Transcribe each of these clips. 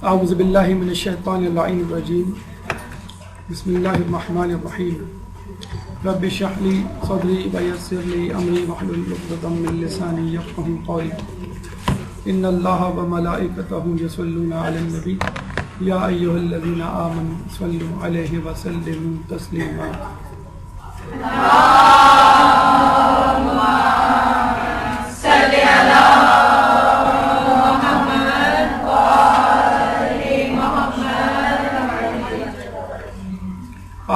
اعوذ باللہ من الشیطان اللعین الرجیم بسم اللہ الرحمن الرحیم رب اشرح لی صدری ویسر لی امری واحلل عقدۃ من لسانی یفقہوا قولی ان اللہ وملائکتہ یصلون علی النبی یا ایھا الذین آمنوا صلوا علیہ وسلموا تسلیما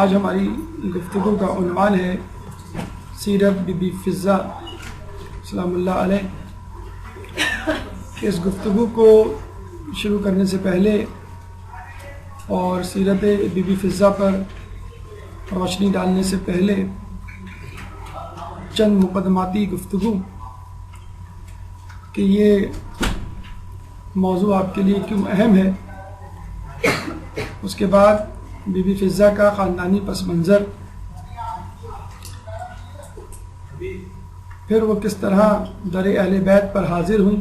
آج ہماری گفتگو کا عنوان ہے سیرت بی بی فضہ سلام اللہ علیہ۔ اس گفتگو کو شروع کرنے سے پہلے اور سیرت بی بی فضہ پر روشنی ڈالنے سے پہلے چند مقدماتی گفتگو کہ یہ موضوع آپ کے لیے کیوں اہم ہے، اس کے بعد بی بی فضہ کا خاندانی پس منظر، پھر وہ کس طرح در اہل بیت پر حاضر ہوئیں،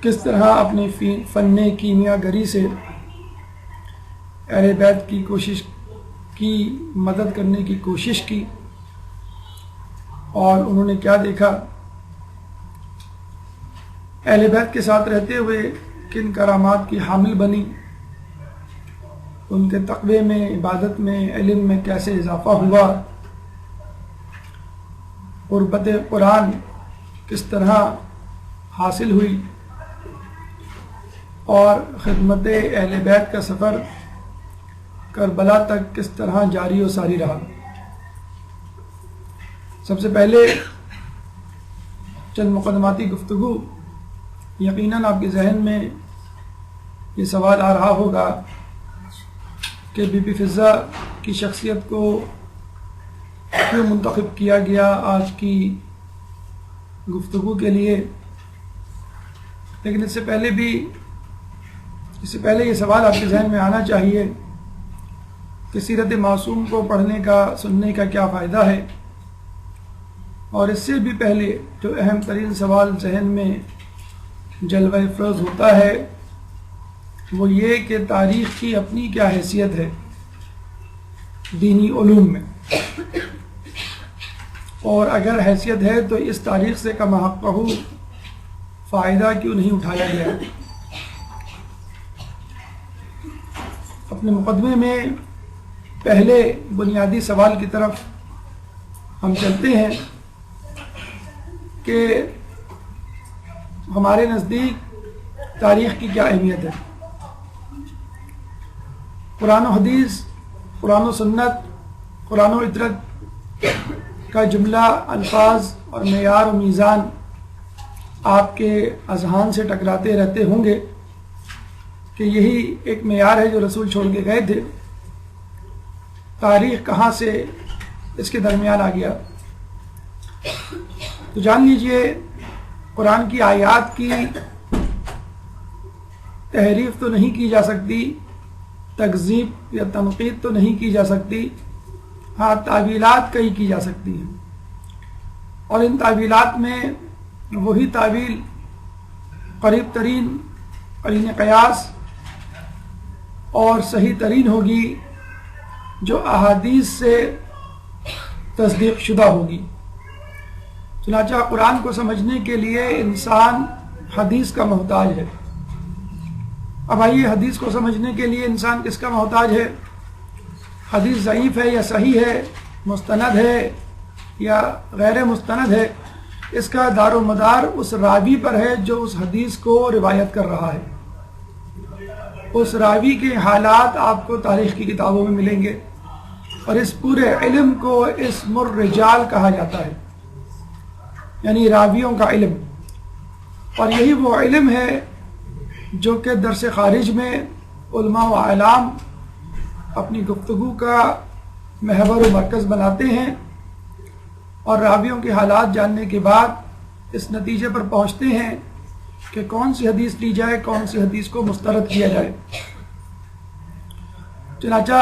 کس طرح اپنی فن کیمیا گری سے اہل بیت کی کوشش کی مدد کرنے کی کوشش کی، اور انہوں نے کیا دیکھا، اہل بیت کے ساتھ رہتے ہوئے کن کرامات کی حامل بنی، ان کے تقوی میں، عبادت میں، علم میں کیسے اضافہ ہوا، قربت قرآن کس طرح حاصل ہوئی، اور خدمت اہل بیت کا سفر کربلا تک کس طرح جاری و ساری رہا۔ سب سے پہلے چند مقدماتی گفتگو، یقیناً آپ کے ذہن میں یہ سوال آ رہا ہوگا کہ بی بی فضہ کی شخصیت کو کیوں منتخب کیا گیا آج کی گفتگو کے لیے، لیکن اس سے پہلے یہ سوال آپ کے ذہن میں آنا چاہیے کہ سیرت معصوم کو پڑھنے کا، سننے کا کیا فائدہ ہے، اور اس سے بھی پہلے جو اہم ترین سوال ذہن میں جلوہ افروز ہوتا ہے وہ یہ کہ تاریخ کی اپنی کیا حیثیت ہے دینی علوم میں، اور اگر حیثیت ہے تو اس تاریخ سے کما حقہ فائدہ کیوں نہیں اٹھایا گیا۔ اپنے مقدمے میں پہلے بنیادی سوال کی طرف ہم چلتے ہیں کہ ہمارے نزدیک تاریخ کی کیا اہمیت ہے۔ قرآن و حدیث، قرآن و سنت، قرآن و عطرت کا جملہ، الفاظ اور معیار و میزان آپ کے اذہان سے ٹکراتے رہتے ہوں گے کہ یہی ایک معیار ہے جو رسول چھوڑ کے گئے تھے، تاریخ کہاں سے اس کے درمیان آ گیا۔ تو جان لیجئے قرآن کی آیات کی تحریف تو نہیں کی جا سکتی، تکذیب یا تنقید تو نہیں کی جا سکتی، ہاں تعویلات کئی کی جا سکتی ہیں، اور ان تعویلات میں وہی تعویل قریب ترین قرین قیاس اور صحیح ترین ہوگی جو احادیث سے تصدیق شدہ ہوگی۔ چنانچہ قرآن کو سمجھنے کے لیے انسان حدیث کا محتاج ہے۔ اب آئیے، حدیث کو سمجھنے کے لیے انسان کس کا محتاج ہے؟ حدیث ضعیف ہے یا صحیح ہے، مستند ہے یا غیر مستند ہے، اس کا دار و مدار اس راوی پر ہے جو اس حدیث کو روایت کر رہا ہے۔ اس راوی کے حالات آپ کو تاریخ کی کتابوں میں ملیں گے، اور اس پورے علم کو اسم الرجال کہا جاتا ہے، یعنی راویوں کا علم، اور یہی وہ علم ہے جو کہ درس خارج میں علماء و اعلام اپنی گفتگو کا محور و مرکز بناتے ہیں، اور راویوں کے حالات جاننے کے بعد اس نتیجے پر پہنچتے ہیں کہ کون سی حدیث لی جائے، کون سی حدیث کو مسترد کیا جائے۔ چنانچہ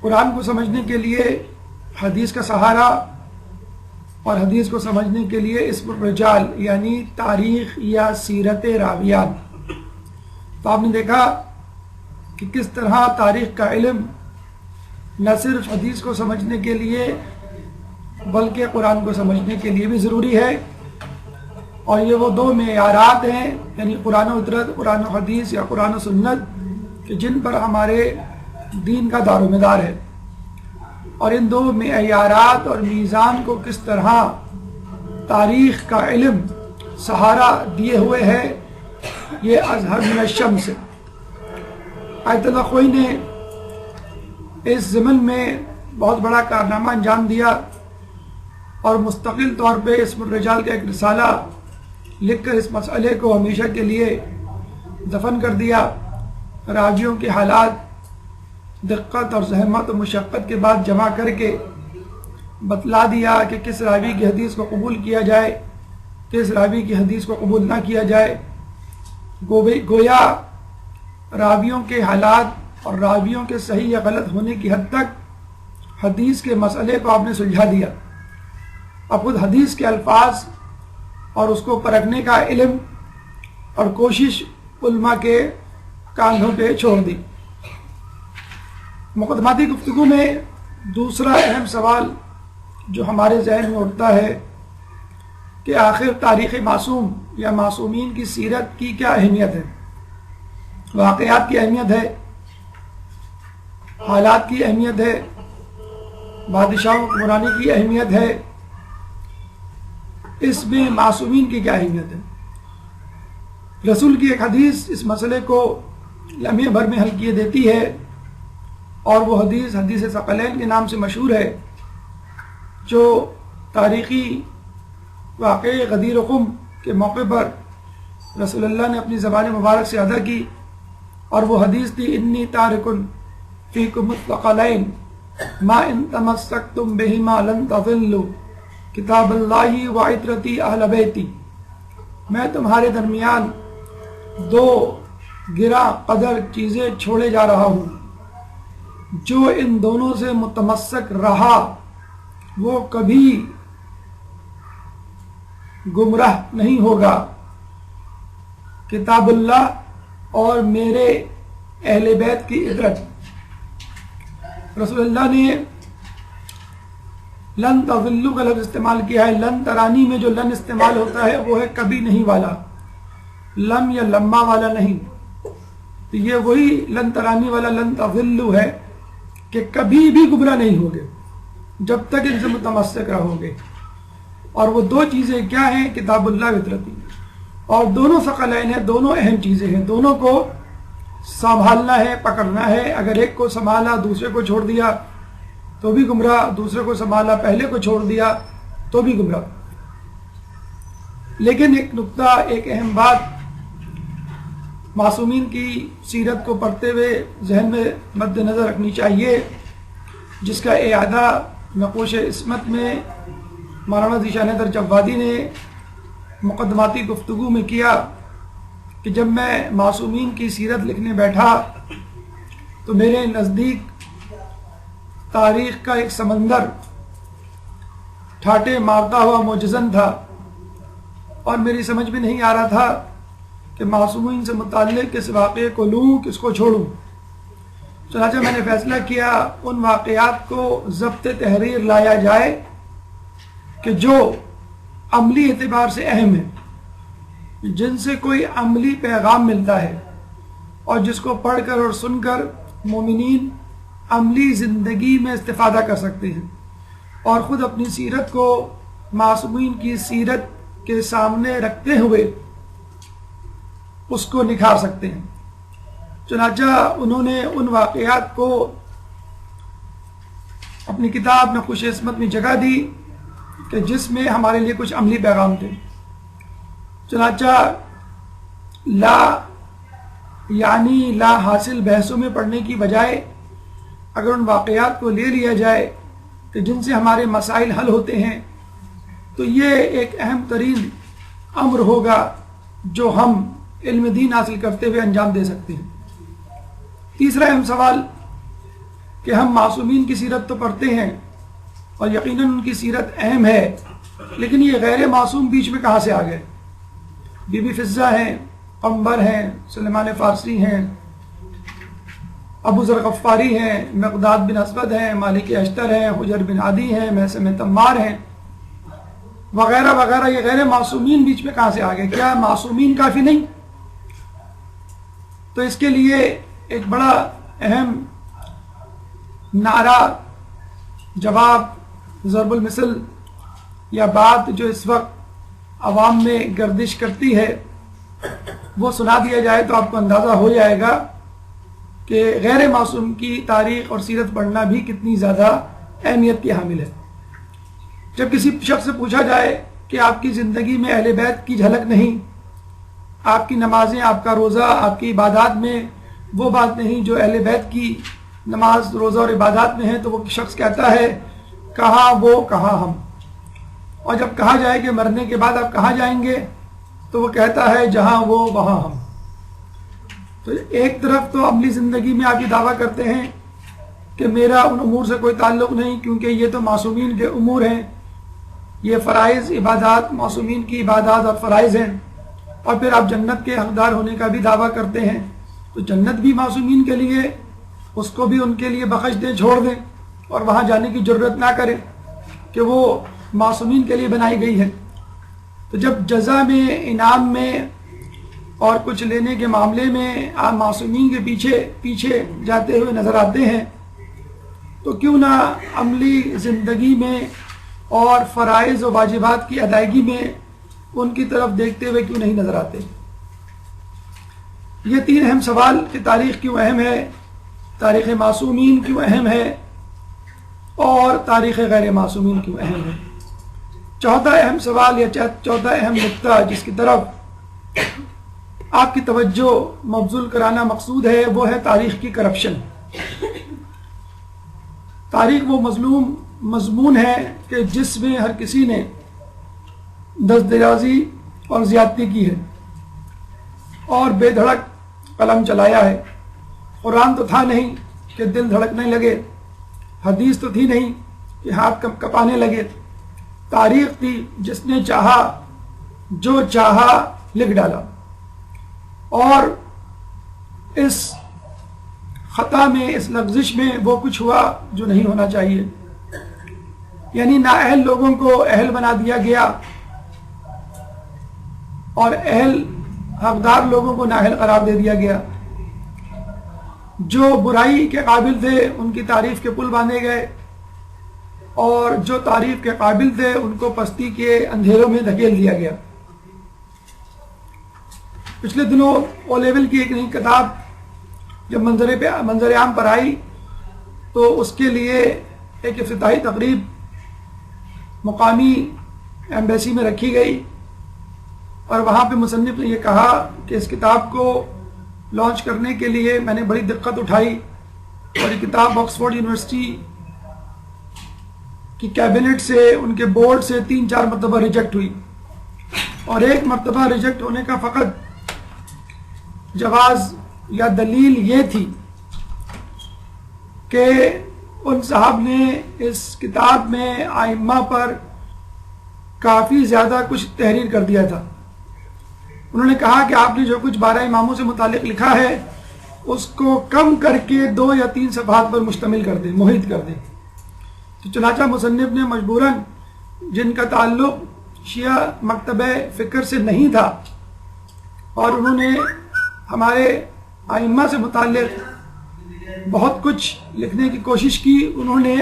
قرآن کو سمجھنے کے لیے حدیث کا سہارا اور حدیث کو سمجھنے کے لیے اسم الرجال یعنی تاریخ یا سیرت راویات. تو آپ نے دیکھا کہ کس طرح تاریخ کا علم نہ صرف حدیث کو سمجھنے کے لیے بلکہ قرآن کو سمجھنے کے لیے بھی ضروری ہے. اور یہ وہ دو معیارات ہیں یعنی قرآن و فطرت، قرآن و حدیث یا قرآن و سنت کہ جن پر ہمارے دین کا دار و مدار ہے. اور ان دو معیارات اور میزان کو کس طرح تاریخ کا علم سہارا دیے ہوئے ہے یہ اظہر من الشمس. آیت اللہ خوئی نے اس ضمن میں بہت بڑا کارنامہ انجام دیا اور مستقل طور پہ اسم الرجال کا ایک رسالہ لکھ کر اس مسئلے کو ہمیشہ کے لیے دفن کر دیا. راویوں کے حالات دقت اور زحمت و مشقت کے بعد جمع کر کے بتلا دیا کہ کس راوی کی حدیث کو قبول کیا جائے، کس راوی کی حدیث کو قبول نہ کیا جائے. گویا راویوں کے حالات اور راویوں کے صحیح یا غلط ہونے کی حد تک حدیث کے مسئلے کو آپ نے سلجھا دیا. اب خود حدیث کے الفاظ اور اس کو پرکھنے کا علم اور کوشش علماء کے کاندھوں پہ چھوڑ دی. مقدماتی گفتگو میں دوسرا اہم سوال جو ہمارے ذہن میں اٹھتا ہے کہ آخر تاریخ معصوم یا معصومین کی سیرت کی کیا اہمیت ہے. واقعات کی اہمیت ہے، حالات کی اہمیت ہے، بادشاہوں حکمرانی کی اہمیت ہے، اس میں معصومین کی کیا اہمیت ہے. رسول کی ایک حدیث اس مسئلے کو لمحے بھر میں حل کیے دیتی ہے اور وہ حدیث حدیث ثقلین کے نام سے مشہور ہے جو تاریخی واقعے غدیر و خم کے موقع پر رسول اللہ نے اپنی زبان مبارک سے ادا کی. اور وہ حدیث تھی انی تارکن فیکم الثقلین ما ان تمسکتم بہما لن تضلوا کتاب اللہ و عطرتی اہل بیتی. میں تمہارے درمیان دو گرا قدر چیزیں چھوڑے جا رہا ہوں، جو ان دونوں سے متمسک رہا وہ کبھی گمراہ نہیں ہوگا، کتاب اللہ اور میرے اہل بیت کی عطرت. رسول اللہ نے لن تضلوا کا لفظ استعمال کیا ہے. لن ترانی میں جو لن استعمال ہوتا ہے وہ ہے کبھی نہیں والا، لم یا لما والا نہیں. تو یہ وہی لن ترانی والا لن تضلوا ہے کہ کبھی بھی گمراہ نہیں ہوگے جب تک ان سے متمسک رہو گے. اور وہ دو چیزیں کیا ہیں؟ کتاب اللہ فطرتی. اور دونوں ثقلین ہیں، دونوں اہم چیزیں ہیں، دونوں کو سنبھالنا ہے، پکڑنا ہے. اگر ایک کو سنبھالا دوسرے کو چھوڑ دیا تو بھی گمراہ، دوسرے کو سنبھالا پہلے کو چھوڑ دیا تو بھی گمراہ. لیکن ایک نقطہ، ایک اہم بات معصومین کی سیرت کو پڑھتے ہوئے ذہن میں مد نظر رکھنی چاہیے، جس کا اعادہ نقوش عصمت میں مولانا ذیشان حیدر جوادی نے مقدماتی گفتگو میں کیا کہ جب میں معصومین کی سیرت لکھنے بیٹھا تو میرے نزدیک تاریخ کا ایک سمندر ٹھاٹے مارتا ہوا معجزن تھا اور میری سمجھ میں نہیں آ رہا تھا کہ معصومین سے متعلق کس واقعے کو لوں، کس کو چھوڑوں. چنانچہ میں نے فیصلہ کیا ان واقعات کو ضبط تحریر لایا جائے کہ جو عملی اعتبار سے اہم ہے، جن سے کوئی عملی پیغام ملتا ہے اور جس کو پڑھ کر اور سن کر مومنین عملی زندگی میں استفادہ کر سکتے ہیں اور خود اپنی سیرت کو معصومین کی سیرت کے سامنے رکھتے ہوئے اس کو نکھار سکتے ہیں. چنانچہ انہوں نے ان واقعات کو اپنی کتاب نقوش عصمت میں جگہ دی کہ جس میں ہمارے لیے کچھ عملی پیغام تھے. چنانچہ لا حاصل بحثوں میں پڑھنے کی بجائے اگر ان واقعات کو لے لیا جائے کہ جن سے ہمارے مسائل حل ہوتے ہیں تو یہ ایک اہم ترین امر ہوگا جو ہم علم دین حاصل کرتے ہوئے انجام دے سکتے ہیں. تیسرا اہم سوال کہ ہم معصومین کی سیرت تو پڑھتے ہیں اور یقیناً ان کی سیرت اہم ہے، لیکن یہ غیر معصوم بیچ میں کہاں سے آ گئے؟ بی بی فضہ ہیں، قمبر ہیں، سلیمان فارسی ہیں، ابو ذر غفاری ہیں، مقداد بن اسود ہیں، مالک اشتر ہیں، حجر بن عدی ہیں، محسن تمار ہیں، وغیرہ وغیرہ. یہ غیر معصومین بیچ میں کہاں سے آ گئے؟ کیا معصومین کافی نہیں؟ تو اس کے لیے ایک بڑا اہم نعرہ، جواب، ضرب المثل یا بات جو اس وقت عوام میں گردش کرتی ہے وہ سنا دیا جائے تو آپ کو اندازہ ہو جائے گا کہ غیر معصوم کی تاریخ اور سیرت پڑھنا بھی کتنی زیادہ اہمیت کی حامل ہے. جب کسی شخص سے پوچھا جائے کہ آپ کی زندگی میں اہل بیت کی جھلک نہیں، آپ کی نمازیں، آپ کا روزہ، آپ کی عبادات میں وہ بات نہیں جو اہل بیت کی نماز، روزہ اور عبادات میں ہے، تو وہ شخص کہتا ہے کہاں وہ کہاں ہم. اور جب کہا جائے کہ مرنے کے بعد آپ کہاں جائیں گے تو وہ کہتا ہے جہاں وہ وہاں ہم. تو ایک طرف تو عملی زندگی میں آپ یہ دعویٰ کرتے ہیں کہ میرا ان امور سے کوئی تعلق نہیں کیونکہ یہ تو معصومین کے امور ہیں، یہ فرائض عبادات معصومین کی عبادات اور فرائض ہیں، اور پھر آپ جنت کے حقدار ہونے کا بھی دعویٰ کرتے ہیں. تو جنت بھی معصومین کے لیے، اس کو بھی ان کے لیے بخش دیں، چھوڑ دیں، اور وہاں جانے کی ضرورت نہ کریں کہ وہ معصومین کے لیے بنائی گئی ہے. تو جب جزا میں، انعام میں اور کچھ لینے کے معاملے میں آپ معصومین کے پیچھے جاتے ہوئے نظر آتے ہیں تو کیوں نہ عملی زندگی میں اور فرائض و واجبات کی ادائیگی میں ان کی طرف دیکھتے ہوئے کیوں نہیں نظر آتے؟ یہ تین اہم سوال کہ تاریخ کیوں اہم ہے، تاریخ معصومین کیوں اہم ہے، اور تاریخ غیر معصومین کیوں اہم ہے. چوتھا اہم سوال یا چوتھا اہم نقطہ جس کی طرف آپ کی توجہ مبذول کرانا مقصود ہے وہ ہے تاریخ کی کرپشن. تاریخ وہ مضمون ہے کہ جس میں ہر کسی نے دست درازی اور زیادتی کی ہے اور بے دھڑک قلم چلایا ہے. قرآن تو تھا نہیں کہ دل دھڑکنے لگے، حدیث تو تھی نہیں کہ ہاتھ کپانے لگے، تاریخ تھی جس نے چاہا جو چاہا لکھ ڈالا. اور اس خطا میں، اس لغزش میں وہ کچھ ہوا جو نہیں ہونا چاہیے، یعنی نااہل لوگوں کو اہل بنا دیا گیا اور اہل حقدار لوگوں کو نااہل قرار دے دیا گیا. جو برائی کے قابل تھے ان کی تعریف کے پل باندھے گئے، اور جو تعریف کے قابل تھے ان کو پستی کے اندھیروں میں دھکیل دیا گیا. پچھلے دنوں او لیول کی ایک نئی کتاب جب منظر عام پر آئی تو اس کے لیے ایک افتتاحی تقریب مقامی ایمبیسی میں رکھی گئی، اور وہاں پہ مصنف نے یہ کہا کہ اس کتاب کو لانچ کرنے کے لیے میں نے بڑی دقت اٹھائی، اور یہ کتاب آکسفورڈ یونیورسٹی کی کیبنٹ سے، ان کے بورڈ سے 3-4 مرتبہ ریجیکٹ ہوئی، اور ایک مرتبہ ریجیکٹ ہونے کا فقط جواز یا دلیل یہ تھی کہ ان صاحب نے اس کتاب میں ائمہ پر کافی زیادہ کچھ تحریر کر دیا تھا. انہوں نے کہا کہ آپ نے جو کچھ 12 اماموں سے متعلق لکھا ہے اس کو کم کر کے 2 یا 3 صفحات پر مشتمل کر دیں، محیط کر دیں. تو چنانچہ مصنف نے مجبوراً، جن کا تعلق شیعہ مکتبہ فکر سے نہیں تھا اور انہوں نے ہمارے ائمہ سے متعلق بہت کچھ لکھنے کی کوشش کی، انہوں نے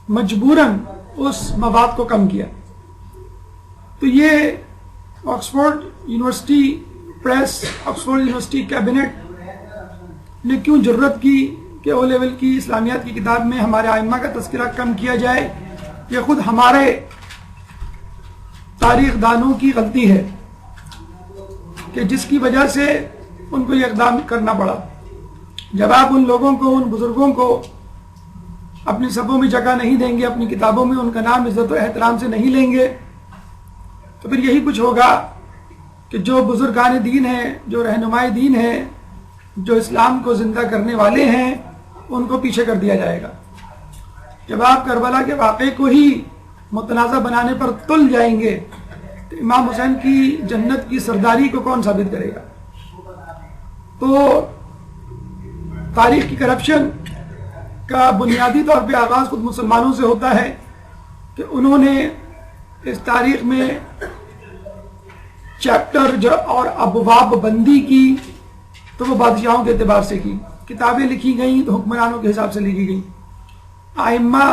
مجبوراً اس مواد کو کم کیا. تو یہ Oxford university press, Oxford university cabinet نے کیوں جرت کی کہ او لیول کی اسلامیات کی کتاب میں ہمارے ائمہ کا تذکرہ کم کیا جائے؟ یہ خود ہمارے تاریخ دانوں کی غلطی ہے کہ جس کی وجہ سے ان کو یہ اقدام کرنا پڑا. جب آپ ان لوگوں کو، ان بزرگوں کو اپنی صفوں میں جگہ نہیں دیں گے، اپنی کتابوں میں ان کا نام عزت و احترام سے نہیں لیں گے، تو پھر یہی کچھ ہوگا کہ جو بزرگان دین ہیں، جو رہنمائی دین ہیں، جو اسلام کو زندہ کرنے والے ہیں، ان کو پیچھے کر دیا جائے گا. جب آپ کربلا کے واقعے کو ہی متنازع بنانے پر تل جائیں گے تو امام حسین کی جنت کی سرداری کو کون ثابت کرے گا؟ تو تاریخ کی کرپشن کا بنیادی طور پہ آغاز خود مسلمانوں سے ہوتا ہے کہ انہوں نے اس تاریخ میں چیپٹر اور ابواب بندی کی تو وہ بادشاہوں کے اعتبار سے کی، کتابیں لکھی گئیں تو حکمرانوں کے حساب سے لکھی گئیں، ائمہ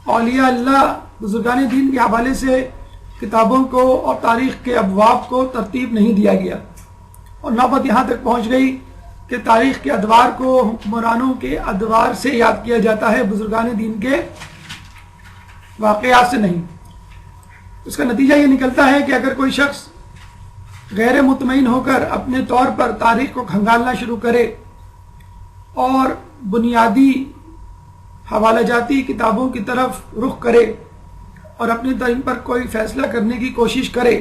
اولیاء اللہ بزرگان دین کے حوالے سے کتابوں کو اور تاریخ کے ابواب کو ترتیب نہیں دیا گیا، اور نوبت یہاں تک پہنچ گئی کہ تاریخ کے ادوار کو حکمرانوں کے ادوار سے یاد کیا جاتا ہے، بزرگان دین کے واقعات سے نہیں۔ اس کا نتیجہ یہ نکلتا ہے کہ اگر کوئی شخص غیر مطمئن ہو کر اپنے طور پر تاریخ کو کھنگالنا شروع کرے اور بنیادی حوالہ جاتی کتابوں کی طرف رخ کرے اور اپنے ٹائم پر کوئی فیصلہ کرنے کی کوشش کرے،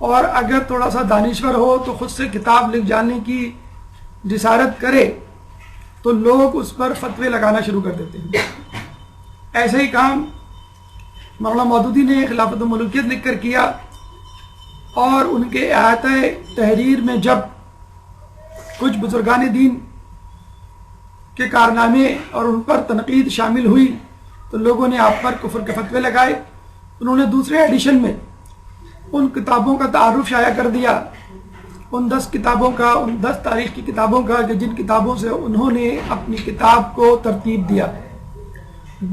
اور اگر تھوڑا سا دانشور ہو تو خود سے کتاب لکھ جانے کی جسارت کرے تو لوگ اس پر فتوے لگانا شروع کر دیتے ہیں۔ ایسا ہی کام مولانا مودودی نے خلافت و ملوکیت لکھ کر کیا، اور ان کے احاطہ تحریر میں جب کچھ بزرگان دین کے کارنامے اور ان پر تنقید شامل ہوئی تو لوگوں نے آپ پر کفر کے فتوے لگائے۔ انہوں نے دوسرے ایڈیشن میں ان کتابوں کا تعارف شائع کر دیا، ان 10 کتابوں کا، ان 10 تاریخ کی کتابوں کا کہ جن کتابوں سے انہوں نے اپنی کتاب کو ترتیب دیا،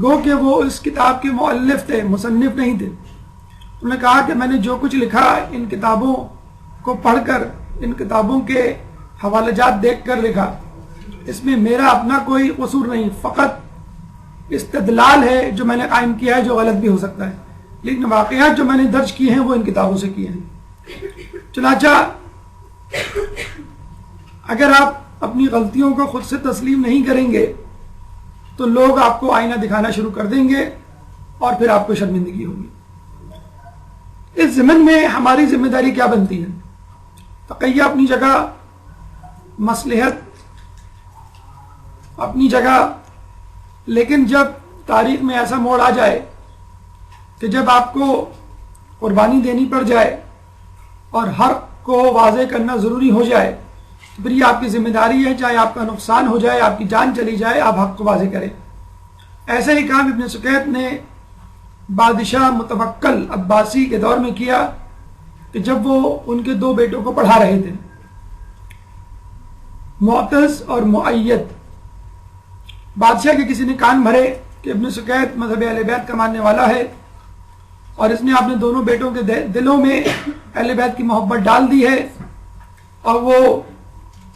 گو کہ وہ اس کتاب کے مؤلف تھے، مصنف نہیں تھے۔ انہوں نے کہا کہ میں نے جو کچھ لکھا ان کتابوں کو پڑھ کر، ان کتابوں کے حوالہ جات دیکھ کر لکھا، اس میں میرا اپنا کوئی قصور نہیں، فقط استدلال ہے جو میں نے قائم کیا ہے، جو غلط بھی ہو سکتا ہے، لیکن واقعات جو میں نے درج کیے ہیں وہ ان کتابوں سے کیے ہیں۔ چنانچہ اگر آپ اپنی غلطیوں کو خود سے تسلیم نہیں کریں گے تو لوگ آپ کو آئینہ دکھانا شروع کر دیں گے اور پھر آپ کو شرمندگی ہوگی۔ اس ضمن میں ہماری ذمہ داری کیا بنتی ہے؟ تقیہ اپنی جگہ، مصلحت اپنی جگہ، لیکن جب تاریخ میں ایسا موڑ آ جائے کہ جب آپ کو قربانی دینی پڑ جائے اور حق کو واضح کرنا ضروری ہو جائے تو پھر یہ آپ کی ذمہ داری ہے، چاہے آپ کا نقصان ہو جائے، آپ کی جان چلی جائے، آپ حق کو واضح کریں۔ ایسا ہی کام ابن سکیت نے بادشاہ متوکل عباسی کے دور میں کیا کہ جب وہ ان کے 2 بیٹوں کو پڑھا رہے تھے، معتز اور مؤید۔ بادشاہ کے کسی نے کان بھرے کہ ابن سکیت مذہب اہل بیت کا ماننے والا ہے اور اس نے اپنے دونوں بیٹوں کے دلوں میں اہل بیت کی محبت ڈال دی ہے اور وہ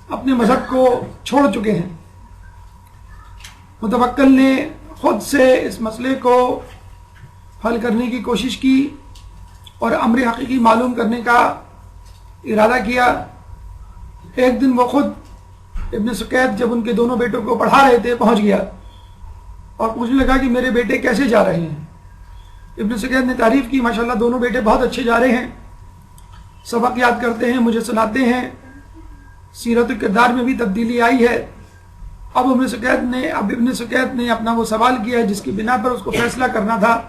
اپنے مذہب کو چھوڑ چکے ہیں۔ متوکل نے خود سے اس مسئلے کو حل کرنے کی کوشش کی اور امر حقیقی معلوم کرنے کا ارادہ کیا۔ ایک دن وہ خود ابن سکیت جب ان کے دونوں بیٹوں کو پڑھا رہے تھے پہنچ گیا اور پوچھنے لگا کہ میرے بیٹے کیسے جا رہے ہیں؟ ابن سکیت نے تعریف کی، ماشاءاللہ دونوں بیٹے بہت اچھے جا رہے ہیں، سبق یاد کرتے ہیں، مجھے سناتے ہیں، سیرت و کردار میں بھی تبدیلی آئی ہے۔ اب ابن سکیت نے اپنا وہ سوال کیا جس کی بنا پر اس کو فیصلہ کرنا تھا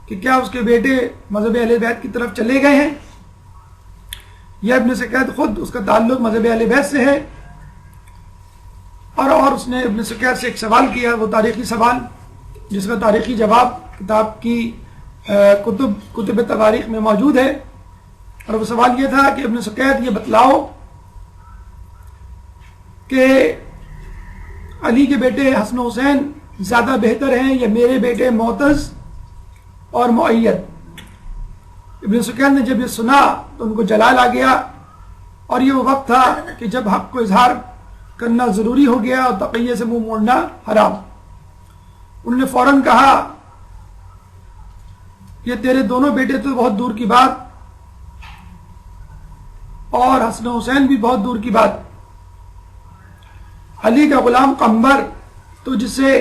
کہ کیا اس کے بیٹے مذہب اہل بیت کی طرف چلے گئے ہیں یا ابن سکیت خود اس کا تعلق مذہب اہل بیت سے ہے۔ اور اس نے ابن سکیت سے ایک سوال کیا، وہ تاریخی سوال جس کا تاریخی جواب کتاب کی کتب تواریخ میں موجود ہے، اور وہ سوال یہ تھا کہ ابن سکیت یہ بتلاؤ کہ علی کے بیٹے حسن و حسین زیادہ بہتر ہیں یا میرے بیٹے معتز اور مؤید؟ ابن سکیت نے جب یہ سنا تو ان کو جلال آ گیا، اور یہ وہ وقت تھا کہ جب حق کو اظہار کرنا ضروری ہو گیا اور تقیہ سے منہ موڑنا حرام۔ انہوں نے فوراً کہا یہ تیرے دونوں بیٹے تو بہت دور کی بات اور حسن و حسین بھی بہت دور کی بات، علی کا غلام قمبر تو جسے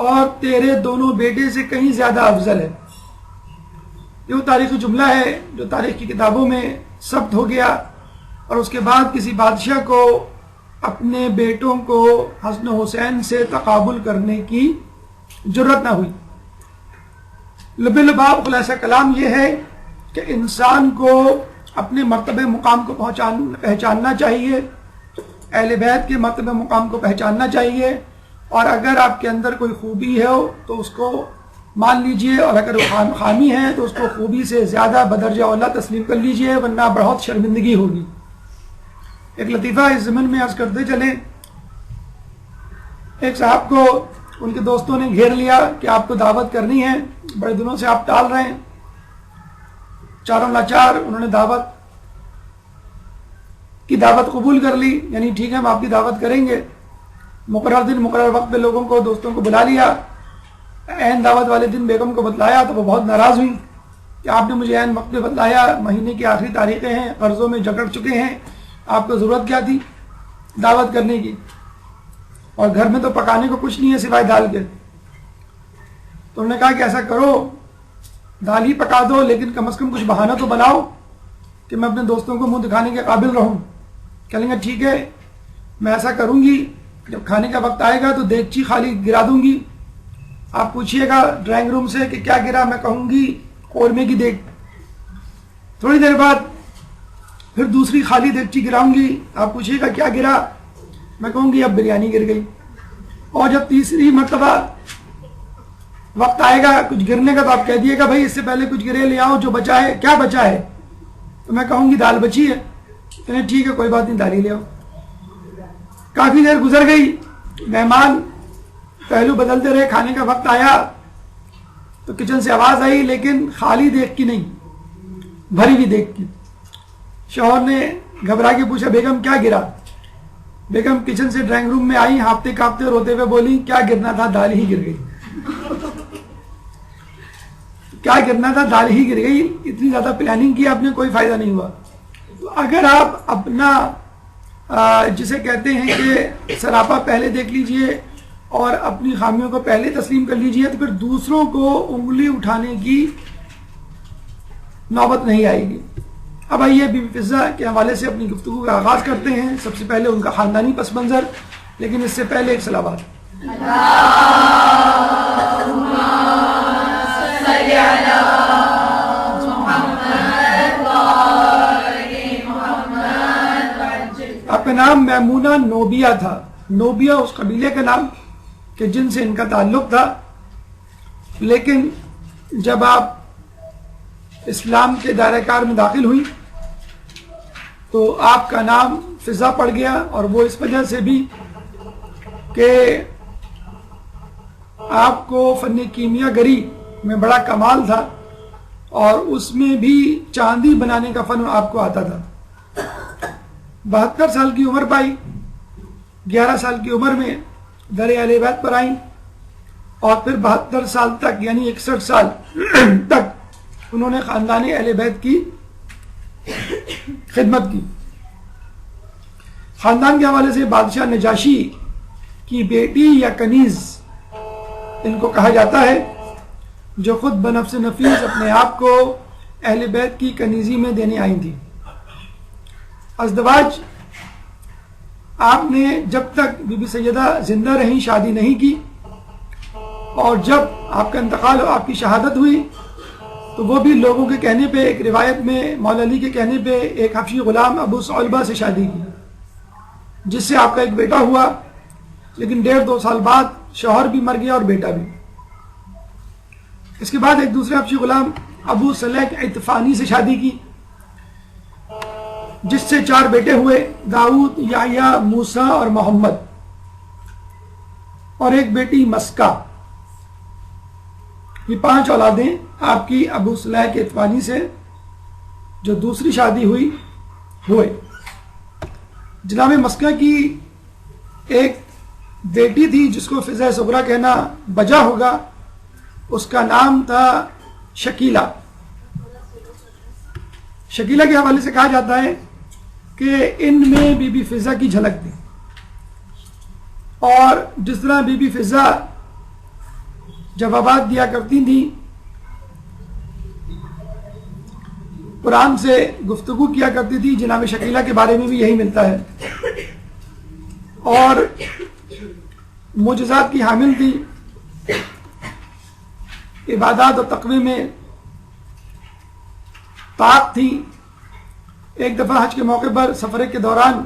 اور تیرے دونوں بیٹے سے کہیں زیادہ افضل ہے۔ یہ وہ تاریخی جملہ ہے جو تاریخ کی کتابوں میں ثبت ہو گیا، اور اس کے بعد کسی بادشاہ کو اپنے بیٹوں کو حسن و حسین سے تقابل کرنے کی جرت نہ ہوئی۔ لب لباب خلاصہ کلام یہ ہے کہ انسان کو اپنے مرتبہ مقام کو پہچاننا چاہیے، اہل بیت کے مرتبہ مقام کو پہچاننا چاہیے، اور اگر آپ کے اندر کوئی خوبی ہے تو اس کو مان لیجئے، اور اگر خامی ہے تو اس کو خوبی سے زیادہ بدرجہ اولا تسلیم کر لیجئے، ورنہ بہت شرمندگی ہوگی۔ ایک لطیفہ اس ضمن میں عرض کرتے چلیں، ایک صاحب کو ان کے دوستوں نے گھیر لیا کہ آپ کو دعوت کرنی ہے، بڑے دنوں سے آپ ٹال رہے ہیں۔ چاروں لاچار انہوں نے دعوت قبول کر لی، یعنی ٹھیک ہے ہم آپ کی دعوت کریں گے۔ مقرر دن مقرر وقت پہ لوگوں کو دوستوں کو بلا لیا۔ عین دعوت والے دن بیگم کو بتلایا تو وہ بہت ناراض ہوئی کہ آپ نے مجھے عین وقت پہ بتلایا، مہینے کی آخری تاریخیں ہیں، قرضوں میں جکڑ چکے ہیں، آپ کو ضرورت کیا تھی دعوت کرنے کی، اور گھر میں تو پکانے کو کچھ نہیں ہے سوائے دال کے۔ تو انہوں نے کہا کہ ایسا کرو، دال ہی پکا دو، لیکن کم از کم کچھ بہانہ تو بناؤ کہ میں اپنے دوستوں کو منہ دکھانے کے قابل رہوں۔ کہیں گے ٹھیک ہے میں ایسا کروں گی، جب کھانے کا وقت آئے گا تو دیگچی خالی گرا دوں گی، آپ پوچھئے گا ڈرائنگ روم سے کہ کیا گرا، میں کہوں گی قورمے کی دیگ۔ تھوڑی دیر بعد پھر دوسری خالی دیگچی گراؤں گی، آپ پوچھئے گا کیا گرا، میں کہوں گی اب بریانی گر گئی۔ اور جب تیسری مرتبہ وقت آئے گا کچھ گرنے کا تو آپ کہہ دیے گا بھائی اس سے پہلے کچھ گرے لے آؤ، جو بچا ہے کیا بچا ہے، تو میں کہوں گی دال بچی ہے، کہنے ٹھیک ہے کوئی بات نہیں دال ہی لے آؤ۔ کافی دیر گزر گئی، مہمان پہلو بدلتے رہے، کھانے کا وقت آیا تو کچن سے آواز آئی، لیکن خالی دیگ کی نہیں، بھری ہوئی دیگ کی۔ شوہر نے گھبرا کے پوچھا بیگم کیا گرا؟ بیگم کچن سے ڈرائنگ روم میں آئی، ہانپتے کانپتے روتے ہوئے بولی کیا گرنا تھا دال ہی گر گئی۔ کیا گرنا تھا دال ہی گر گئی، اتنی زیادہ پلاننگ کی آپ نے کوئی فائدہ نہیں ہوا۔ تو اگر آپ اپنا جسے کہتے ہیں کہ سراپا پہلے دیکھ لیجئے اور اپنی خامیوں کو پہلے تسلیم کر لیجئے، تو پھر دوسروں کو انگلی اٹھانے کی نوبت نہیں آئے گی۔ اب آئیے بی بی فضہ کے حوالے سے اپنی گفتگو کا آغاز کرتے ہیں۔ سب سے پہلے ان کا خاندانی پس منظر، لیکن اس سے پہلے ایک صلوات۔ آپ کا نام میمونہ نوبیہ تھا، نوبیہ اس قبیلے کا نام کہ جن سے ان کا تعلق تھا، لیکن جب آپ اسلام کے دائرہ کار میں داخل ہوئی تو آپ کا نام فضہ پڑ گیا، اور وہ اس وجہ سے بھی کہ آپ کو فن کیمیا گری میں بڑا کمال تھا، اور اس میں بھی چاندی بنانے کا فن آپ کو آتا تھا۔ 72 سال کی عمر پائی، 11 سال کی عمر میں در اہل بیت پر آئیں، اور پھر 72 سال تک یعنی 61 سال تک انہوں نے خاندان اہل بیت کی خدمت کی۔ خاندان کے حوالے سے بادشاہ نجاشی کی بیٹی یا کنیز ان کو کہا جاتا ہے، جو خود بنفس نفیس اپنے آپ کو اہل بیت کی کنیزی میں دینے آئی تھی۔ ازدواج آپ نے جب تک بی بی سیدہ زندہ رہیں شادی نہیں کی، اور جب آپ کا انتقال اور آپ کی شہادت ہوئی تو وہ بھی لوگوں کے کہنے پہ، ایک روایت میں مولا علی کے کہنے پہ ایک حبشی غلام ابو صعلبہ سے شادی کی، جس سے آپ کا ایک بیٹا ہوا، لیکن 1.5-2 سال بعد شوہر بھی مر گیا اور بیٹا بھی۔ اس کے بعد ایک دوسرے حبشی غلام ابو صلیح عطفانی سے شادی کی، جس سے 4 بیٹے ہوئے، داؤد، یحییٰ، موسیٰ اور محمد، اور ایک بیٹی مسکہ۔ یہ 5 اولادیں آپ کی ابو صلیح عطفانی سے جو دوسری شادی ہوئے۔ جناب مسکہ کی ایک بیٹی تھی جس کو فضہ صغریٰ کہنا بجا ہوگا، اس کا نام تھا شکیلہ۔ شکیلہ کے حوالے سے کہا جاتا ہے کہ ان میں بی بی فضہ کی جھلک تھی، اور جس طرح بی بی فضہ جوابات دیا کرتی تھیں، قرآن سے گفتگو کیا کرتی تھی، جناب شکیلہ کے بارے میں بھی یہی ملتا ہے، اور معجزات کی حامل تھی۔ عبادات اور تقوی میں طاقت تھی. ایک دفعہ حج کے موقع پر سفر کے دوران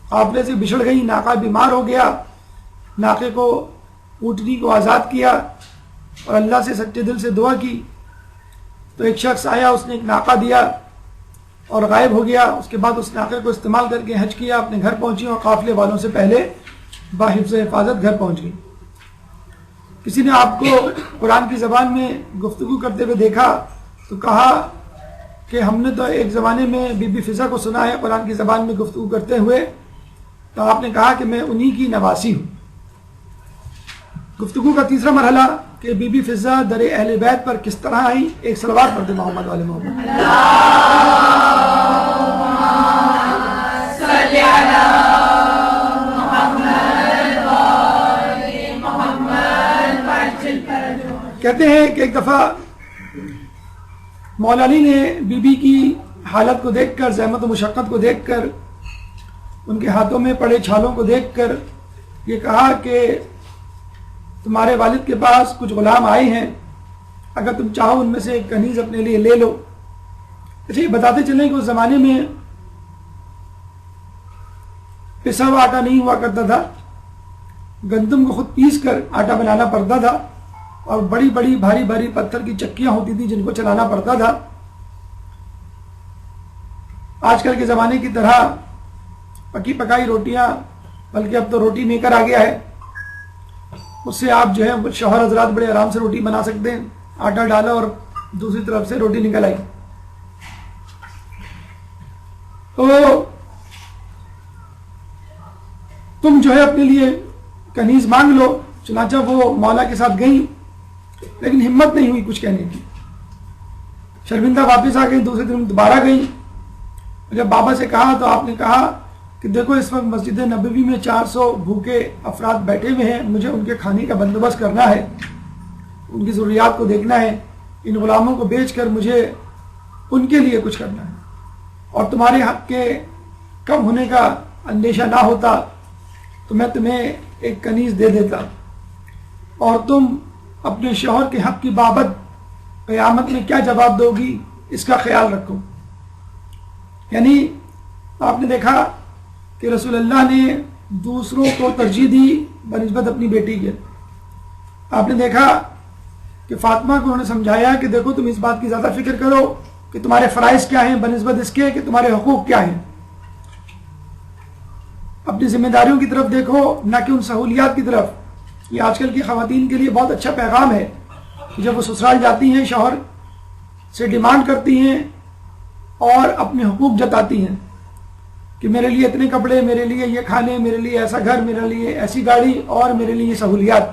قافلے سے بچھڑ گئی، ناقہ بیمار ہو گیا. ناقے کو اونٹنی کو آزاد کیا اور اللہ سے سچے دل سے دعا کی تو ایک شخص آیا، اس نے ایک ناقہ دیا اور غائب ہو گیا. اس کے بعد اس ناقے کو استعمال کر کے حج کیا، اپنے گھر پہنچی اور قافلے والوں سے پہلے باحفظ حفاظت گھر پہنچ گئی. کسی نے آپ کو قرآن کی زبان میں گفتگو کرتے ہوئے دیکھا تو کہا کہ ہم نے تو ایک زمانے میں بی بی فضا کو سنا ہے قرآن کی زبان میں گفتگو کرتے ہوئے. تو آپ نے کہا کہ میں انہی کی نواسی ہوں. گفتگو کا تیسرا مرحلہ کہ بی بی فضا در اہل بیت پر کس طرح آئی. ایک صلوات پڑھتے محمد والے محمد. کہتے ہیں کہ ایک دفعہ مولا علی نے بی بی کی حالت کو دیکھ کر، زحمت و مشقت کو دیکھ کر، ان کے ہاتھوں میں پڑے چھالوں کو دیکھ کر یہ کہا کہ تمہارے والد کے پاس کچھ غلام آئے ہیں، اگر تم چاہو ان میں سے ایک کنیز اپنے لیے لے لو. اچھا، یہ بتاتے چلیں کہ اس زمانے میں پسا ہوا آٹا نہیں ہوا کرتا تھا، گندم کو خود پیس کر آٹا بنانا پڑتا تھا اور بڑی بڑی بھاری بھاری پتھر کی چکیاں ہوتی تھی جن کو چلانا پڑتا تھا. آج کل کے زمانے کی طرح پکی پکائی روٹیاں، بلکہ اب تو روٹی میکر آ گیا ہے، اس سے آپ جو ہے شوہر حضرات بڑے آرام سے روٹی بنا سکتے ہیں. آٹا ڈالا اور دوسری طرف سے روٹی نکل آئی. تو تم جو ہے اپنے لیے کنیز مانگ لو. چنانچہ وہ مولا کے ساتھ گئیں لیکن ہمت نہیں ہوئی کچھ کہنے کی. شرمندہ واپس آ گئی. دوسرے دن دوبارہ گئی. جب بابا سے کہا تو آپ نے کہا کہ دیکھو اس وقت مسجد نبوی میں 400 بھوکے افراد بیٹھے ہوئے ہیں، مجھے ان کے کھانے کا بندوبست کرنا ہے، ان کی ضروریات کو دیکھنا ہے. ان غلاموں کو بیچ کر مجھے ان کے لیے کچھ کرنا ہے. اور تمہارے حق کے کم ہونے کا اندیشہ نہ ہوتا تو میں تمہیں ایک کنیز دے دیتا اور تم اپنے شوہر کے حق کی بابت قیامت میں کیا جواب دو گی اس کا خیال رکھو. یعنی آپ نے دیکھا کہ رسول اللہ نے دوسروں کو ترجیح دی بنسبت اپنی بیٹی کے. آپ نے دیکھا کہ فاطمہ کو انہوں نے سمجھایا کہ دیکھو تم اس بات کی زیادہ فکر کرو کہ تمہارے فرائض کیا ہیں بنسبت اس کے کہ تمہارے حقوق کیا ہیں. اپنی ذمہ داریوں کی طرف دیکھو نہ کہ ان سہولیات کی طرف. یہ آج کل کی خواتین کے لیے بہت اچھا پیغام ہے کہ جب وہ سسرال جاتی ہیں شوہر سے ڈیمانڈ کرتی ہیں اور اپنے حقوق جتاتی ہیں کہ میرے لیے اتنے کپڑے، میرے لیے یہ کھانے، میرے لیے ایسا گھر، میرے لیے ایسی گاڑی اور میرے لیے یہ سہولیات،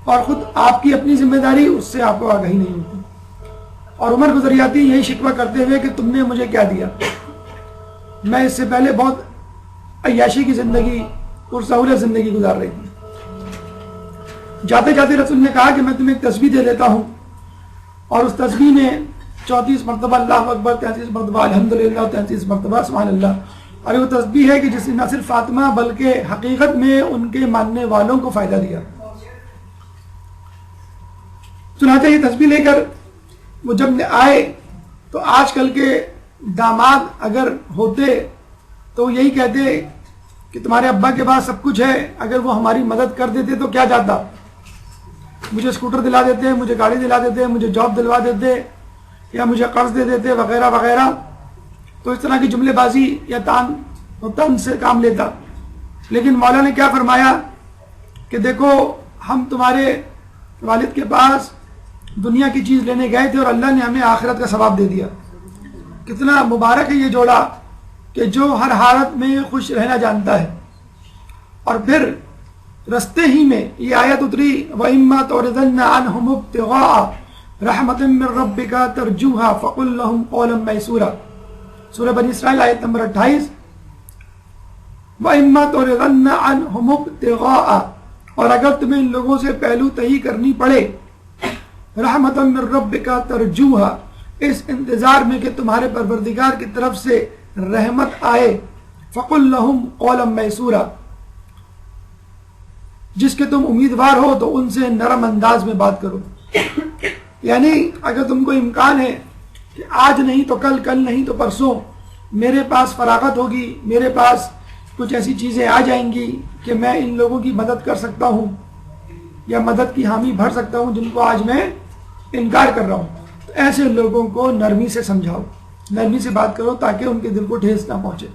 اور خود آپ کی اپنی ذمہ داری اس سے آپ کو آگاہی نہیں ہوتی. اور عمر گزریاتی یہی شکوہ کرتے ہوئے کہ تم نے مجھے کیا دیا، میں اس سے پہلے بہت عیاشی کی زندگی اور سہولت زندگی گزار رہی تھی. جاتے جاتے رسول نے کہا کہ میں تمہیں ایک تسبیح دے دیتا ہوں، اور اس تسبیح میں 34 مرتبہ اللہ اکبر، 33 مرتبہ الحمدللہ، 33 مرتبہ سبحان اللہ. اور وہ تسبیح ہے کہ جس نے نہ صرف فاطمہ بلکہ حقیقت میں ان کے ماننے والوں کو فائدہ دیا. چنانچہ یہ تسبیح لے کر وہ جب آئے تو آج کل کے داماد اگر ہوتے تو یہی کہتے کہ تمہارے ابا کے پاس سب کچھ ہے، اگر وہ ہماری مدد کر دیتے تو کیا جاتا، مجھے اسکوٹر دلا دیتے، مجھے گاڑی دلا دیتے، مجھے جاب دلوا دیتے یا مجھے قرض دے دیتے وغیرہ وغیرہ. تو اس طرح کی جملے بازی یا تان سے کام لیتا. لیکن مولا نے کیا فرمایا کہ دیکھو ہم تمہارے والد کے پاس دنیا کی چیز لینے گئے تھے اور اللہ نے ہمیں آخرت کا ثواب دے دیا. کتنا مبارک ہے یہ جوڑا کہ جو ہر حالت میں خوش رہنا جانتا ہے. اور پھر رستے ہی میں یہ آیت اتری وَإِمَّا تُعْرِضَنَّ عَنْهُمُ ابْتِغَاءَ رَحْمَةٍ مِّن رَّبِّكَ تَرْجُوهَا فَقُل لَّهُمْ قَوْلًا مَّيْسُورًا. سورہ بنی اسرائیل آیت نمبر 28. وَإِمَّا تُعْرِضَنَّ عَنْهُمُ ابْتِغَاءَ، اور اگر تمہیں ان لوگوں سے پہلو تہی کرنی پڑے رحمتًا من ربک ترجوها، اس انتظار میں کہ تمہارے پروردگار کی طرف سے رحمت آئے، فقل لهم قولا میسورا، جس کے تم امیدوار ہو تو ان سے نرم انداز میں بات کرو. یعنی اگر تم کو امکان ہے کہ آج نہیں تو کل، کل نہیں تو پرسوں میرے پاس فراغت ہوگی، میرے پاس کچھ ایسی چیزیں آ جائیں گی کہ میں ان لوگوں کی مدد کر سکتا ہوں یا مدد کی حامی بھر سکتا ہوں جن کو آج میں انکار کر رہا ہوں، تو ایسے لوگوں کو نرمی سے سمجھاؤ، نرمی سے بات کرو تاکہ ان کے دل کو ٹھیس نہ پہنچے۔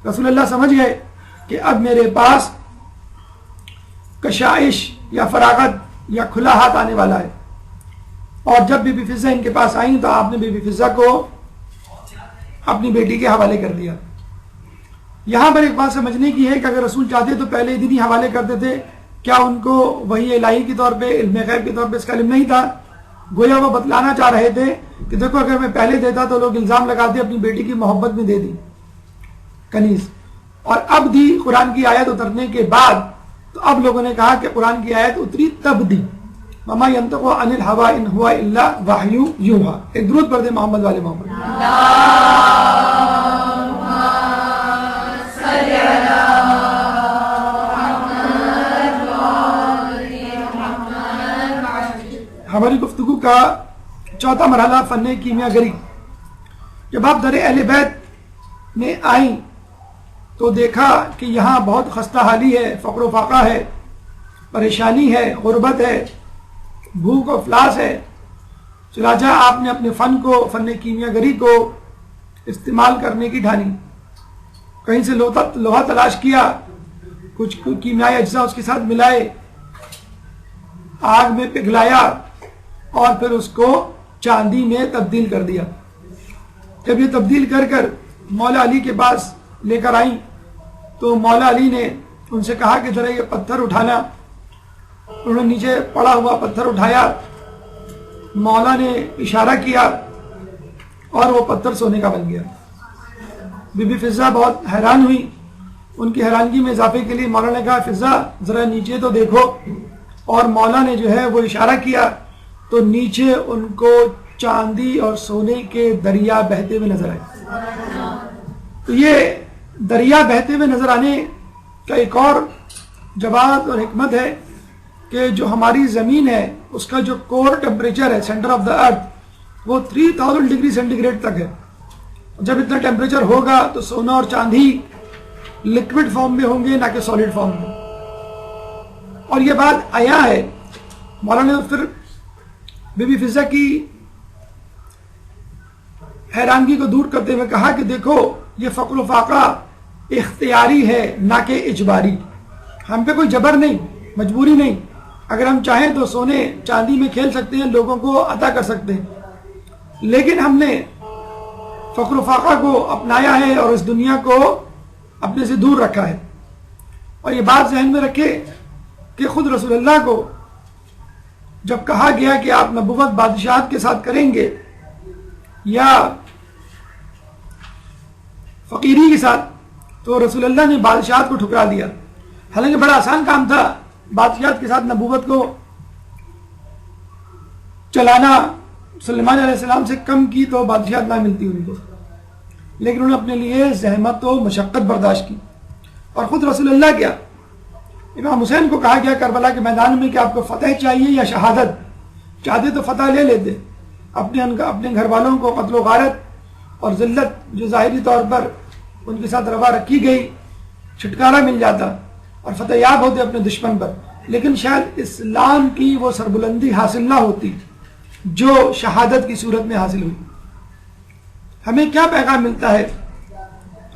رسول اللہ سمجھ گئے کہ اب میرے پاس کشائش یا فراغت یا کھلا ہاتھ آنے والا ہے، اور جب بی بی فضہ ان کے پاس آئیں تو آپ نے بی بی فضہ کو اپنی بیٹی کے حوالے کر دیا۔ یہاں پر ایک بات سمجھنے کی ہے کہ اگر رسول چاہتے تو پہلے دن ہی حوالے کرتے تھے، کیا ان کو وحی الہی کے طور پہ، علم غیب کے طور پہ اس کا علم نہیں تھا؟ گویا وہ بتلانا چاہ رہے تھے کہ دیکھو اگر میں پہلے دیتا تو لوگ الزام لگاتے اپنی بیٹی کی محبت میں دے دی کنیز، اور اب دی قرآن کی آیت اترنے کے بعد تو اب لوگوں نے کہا کہ قرآن کی آیت اتری تب دی۔ وما ينطق عن الهوى ان هو الا وحی یوحى۔ ایک درود پڑھ دے محمد والے محمد۔ ہماری گفتگو کا چوتھا مرحلہ فن کیمیا گری۔ جب آپ در اہل بیت میں آئیں تو دیکھا کہ یہاں بہت خستہ حالی ہے، فقر و فاقہ ہے، پریشانی ہے، غربت ہے، بھوک و افلاس ہے۔ چنانچہ آپ نے اپنے فن کو، فن کیمیا گری کو استعمال کرنے کی ٹھانی، کہیں سے لوہا تلاش کیا، کچھ کیمیائی اجزاء اس کے ساتھ ملائے، آگ میں پگھلایا اور پھر اس کو چاندی میں تبدیل کر دیا۔ جب یہ تبدیل کر کر مولا علی کے پاس لے کر آئیں تو مولا علی نے ان سے کہا کہ ذرا یہ پتھر اٹھانا۔ انہوں نے نیچے پڑا ہوا پتھر اٹھایا، مولا نے اشارہ کیا اور وہ پتھر سونے کا بن گیا۔ بی بی فضہ بہت حیران ہوئی۔ ان کی حیرانگی میں اضافے کے لیے مولا نے کہا فضہ ذرا نیچے تو دیکھو، اور مولا نے جو ہے وہ اشارہ کیا تو نیچے ان کو چاندی اور سونے کے دریا بہتے ہوئے نظر آئے۔ تو یہ دریا بہتے ہوئے نظر آنے کا ایک اور جواز اور حکمت ہے کہ جو ہماری زمین ہے اس کا جو کور ٹیمپریچر ہے، سینٹر آف دا ارتھ، وہ 3000 ڈگری سینٹی گریڈ تک ہے۔ جب اتنا ٹیمپریچر ہوگا تو سونا اور چاندی لکوڈ فارم میں ہوں گے، نہ کہ سالڈ فارم میں۔ اور یہ بات آیا ہے، مولانا نے پھر بی بی فضہ کی حیرانگی کو دور کرتے ہوئے کہا کہ دیکھو یہ فقر و فاقہ اختیاری ہے نہ کہ اجباری، ہم پہ کوئی جبر نہیں، مجبوری نہیں۔ اگر ہم چاہیں تو سونے چاندی میں کھیل سکتے ہیں، لوگوں کو عطا کر سکتے ہیں، لیکن ہم نے فقر و فاقہ کو اپنایا ہے اور اس دنیا کو اپنے سے دور رکھا ہے۔ اور یہ بات ذہن میں رکھے کہ خود رسول اللہ کو جب کہا گیا کہ آپ نبوت بادشاہت کے ساتھ کریں گے یا فقیری کے ساتھ، تو رسول اللہ نے بادشاہت کو ٹھکرا دیا۔ حالانکہ بڑا آسان کام تھا بادشاہت کے ساتھ نبوت کو چلانا۔ سلیمان علیہ السلام سے کم کی تو بادشاہت نہ ملتی ان کو، لیکن انہوں نے اپنے لیے زحمت و مشقت برداشت کی۔ اور خود رسول اللہ کیا، امام حسین کو کہا گیا کربلا کے میدان میں کہ آپ کو فتح چاہیے یا شہادت؟ چاہتے تو فتح لے لیتے، اپنے گھر والوں کو قتل و غارت اور ذلت جو ظاہری طور پر ان کے ساتھ روا رکھی گئی، چھٹکارا مل جاتا اور فتح یاب ہوتے اپنے دشمن پر، لیکن شاید اسلام کی وہ سربلندی حاصل نہ ہوتی جو شہادت کی صورت میں حاصل ہوئی۔ ہمیں کیا پیغام ملتا ہے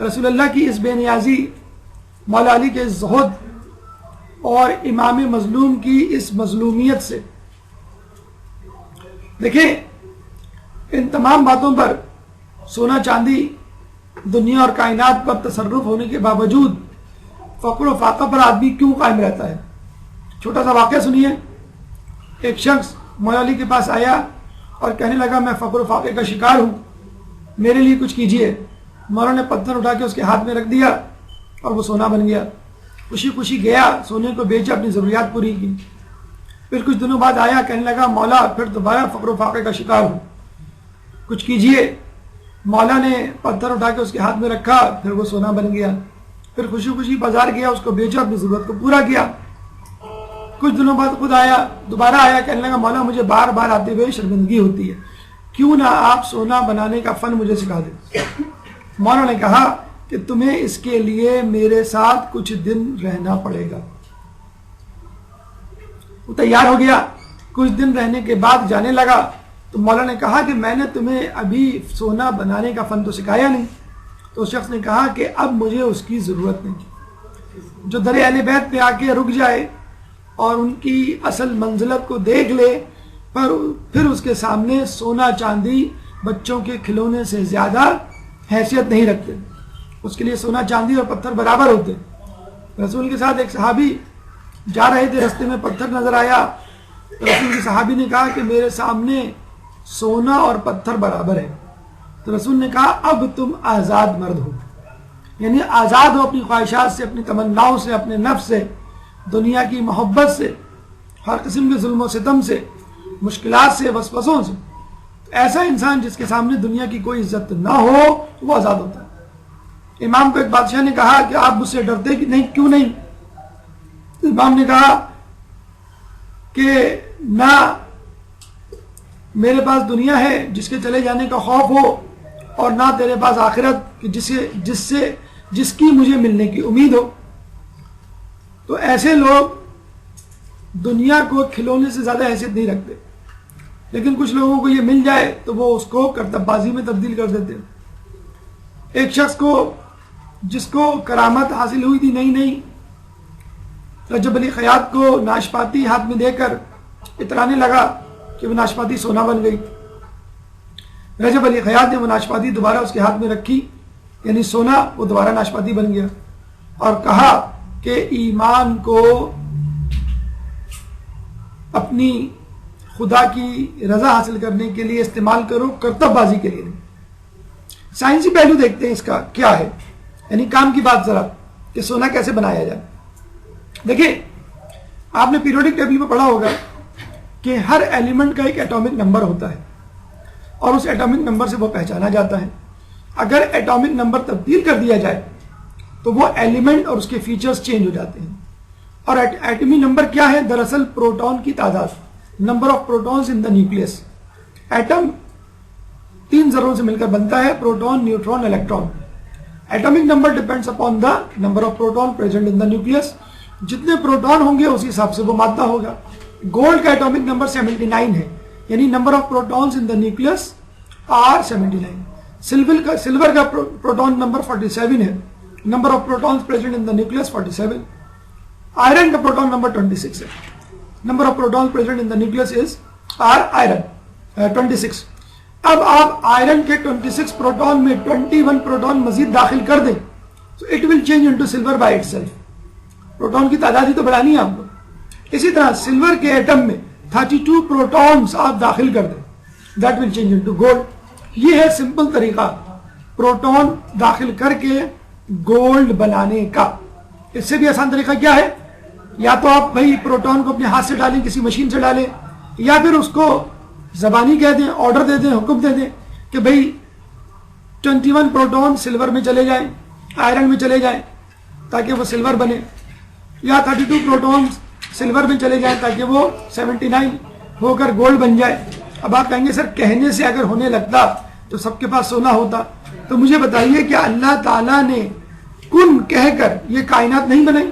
رسول اللہ کی اس بے نیازی، مولا علی کے اس زہد اور امام مظلوم کی اس مظلومیت سے؟ دیکھیں ان تمام باتوں پر، سونا چاندی، دنیا اور کائنات پر تصرف ہونے کے باوجود فقر و فاقہ پر آدمی کیوں قائم رہتا ہے؟ چھوٹا سا واقعہ سنیے۔ ایک شخص مولا علی کے پاس آیا اور کہنے لگا میں فقر و فاقے کا شکار ہوں، میرے لیے کچھ کیجئے۔ مولا نے پتھر اٹھا کے اس کے ہاتھ میں رکھ دیا اور وہ سونا بن گیا۔ خوشی خوشی گیا، سونے کو بیچا، اپنی ضروریات پوری کی۔ پھر کچھ دنوں بعد آیا، کہنے لگا مولا پھر دوبارہ فقر و فاقے کا شکار ہوں، کچھ کیجئے۔ مولا نے پتھر اٹھا کے اس کے ہاتھ میں رکھا، پھر وہ سونا بن گیا۔ پھر خوشی خوشی بازار گیا، اس کو بیچا، اپنی ضرورت کو پورا کیا۔ کچھ دنوں بعد خود آیا، دوبارہ آیا، کہنے لگا مولا مجھے بار بار آتے ہوئے شرمندگی ہوتی ہے، کیوں نہ آپ سونا بنانے کا فن مجھے سکھا دیں۔ مولا نے کہا کہ تمہیں اس کے لیے میرے ساتھ کچھ دن رہنا پڑے گا۔ وہ تیار ہو گیا، کچھ دن رہنے کے بعد جانے لگا تو مولا نے کہا کہ میں نے تمہیں ابھی سونا بنانے کا فن تو سکھایا نہیں۔ تو اس شخص نے کہا کہ اب مجھے اس کی ضرورت نہیں۔ جو در اہل بیت پہ آ کے رک جائے اور ان کی اصل منزلت کو دیکھ لے، پر پھر اس کے سامنے سونا چاندی بچوں کے کھلونے سے زیادہ حیثیت نہیں رکھتے، اس کے لیے سونا چاندی اور پتھر برابر ہوتے۔ رسول کے ساتھ ایک صحابی جا رہے تھے، رستے میں پتھر نظر آیا تو رسول کے صحابی نے کہا کہ میرے سامنے سونا اور پتھر برابر ہے۔ تو رسول نے کہا اب تم آزاد مرد ہو، یعنی آزاد ہو اپنی خواہشات سے، اپنی تمناؤں سے، اپنے نفس سے، دنیا کی محبت سے، ہر قسم کے ظلم و ستم سے، مشکلات سے، وسوسوں سے۔ ایسا انسان جس کے سامنے دنیا کی کوئی عزت نہ ہو وہ آزاد ہوتا ہے۔ امام کو ایک بادشاہ نے کہا کہ آپ مجھ سے ڈرتے کہ نہیں، کیوں نہیں؟ امام نے کہا کہ نہ میرے پاس دنیا ہے جس کے چلے جانے کا خوف ہو، اور نہ تیرے پاس آخرت کہ جس کی مجھے ملنے کی امید ہو۔ تو ایسے لوگ دنیا کو کھلونے سے زیادہ حیثیت نہیں رکھتے، لیکن کچھ لوگوں کو یہ مل جائے تو وہ اس کو کرتب بازی میں تبدیل کر دیتے۔ ایک شخص کو جس کو کرامت حاصل ہوئی تھی نئی نئی، رجب علی خیاط کو ناشپاتی ہاتھ میں دے کر اترانے لگا کہ وہ ناشپاتی سونا بن گئی۔ رجب علی خیاط نے وہ ناشپاتی دوبارہ اس کے ہاتھ میں رکھی، یعنی سونا وہ دوبارہ ناشپاتی بن گیا، اور کہا کہ ایمان کو اپنی خدا کی رضا حاصل کرنے کے لیے استعمال کرو، کرتب بازی کے لیے نہیں۔ سائنسی پہلو دیکھتے ہیں اس کا کیا ہے، یعنی کام کی بات ذرا کہ سونا کیسے بنایا جائے۔ دیکھیں، آپ نے پیریوڈک ٹیبل میں پڑھا ہوگا کہ ہر ایلیمنٹ کا ایک ایٹامک نمبر ہوتا ہے، اور اس ایٹامک نمبر سے وہ پہچانا جاتا ہے۔ اگر ایٹامک نمبر تبدیل کر دیا جائے تو وہ ایلیمنٹ اور اس کے فیچرز چینج ہو جاتے ہیں۔ اور ایٹمی نمبر کیا ہے؟ دراصل پروٹون کی تعداد، number of protons in the nucleus. Atom 3 ذروں سے مل کر بنتا ہے، proton, neutron, electron. Atomic number depends upon the number of proton present in the nucleus. جتنے پروٹون ہوں گے اسی حساب سے وہ مادہ ہوگا۔ گولڈ کا ایٹمک نمبر 79 ہے، یعنی number of protons in the nucleus are 79۔ Silver کا پروٹون نمبر 47 ہے، number of protons present in the nucleus 47۔ Iron کا پروٹون نمبر 26 ہے، number of protons present in the nucleus is are iron 26۔ اب آپ iron کے 26 proton میں 21 proton مزید داخل کر دیں تو it will change into silver by it self. Proton کی تعداد ہی تو بڑھانی ہے آپ کو۔ اسی طرح سلور کے ایٹم میں 32 پروٹونز آپ داخل کر دیں، that will change into gold. یہ ہے سمپل طریقہ پروٹون داخل کر کے گولڈ بنانے کا۔ اس سے بھی آسان طریقہ کیا ہے؟ یا تو آپ بھائی پروٹون کو اپنے ہاتھ سے ڈالیں، کسی مشین سے ڈالیں، یا پھر اس کو زبانی کہہ دیں، آرڈر دے دیں، حکم دے دیں کہ بھائی 21 پروٹون سلور میں چلے جائیں، آئرن میں چلے جائیں تاکہ وہ سلور بنے، یا 32 پروٹون سلور میں چلے جائیں تاکہ وہ 79 ہو کر گولڈ بن جائے۔ اب آپ کہیں گے سر کہنے سے اگر ہونے لگتا تو سب کے پاس سونا ہوتا، تو مجھے بتائیے کہ اللہ تعالیٰ نے کن کہہ کر یہ کائنات نہیں بنائی؟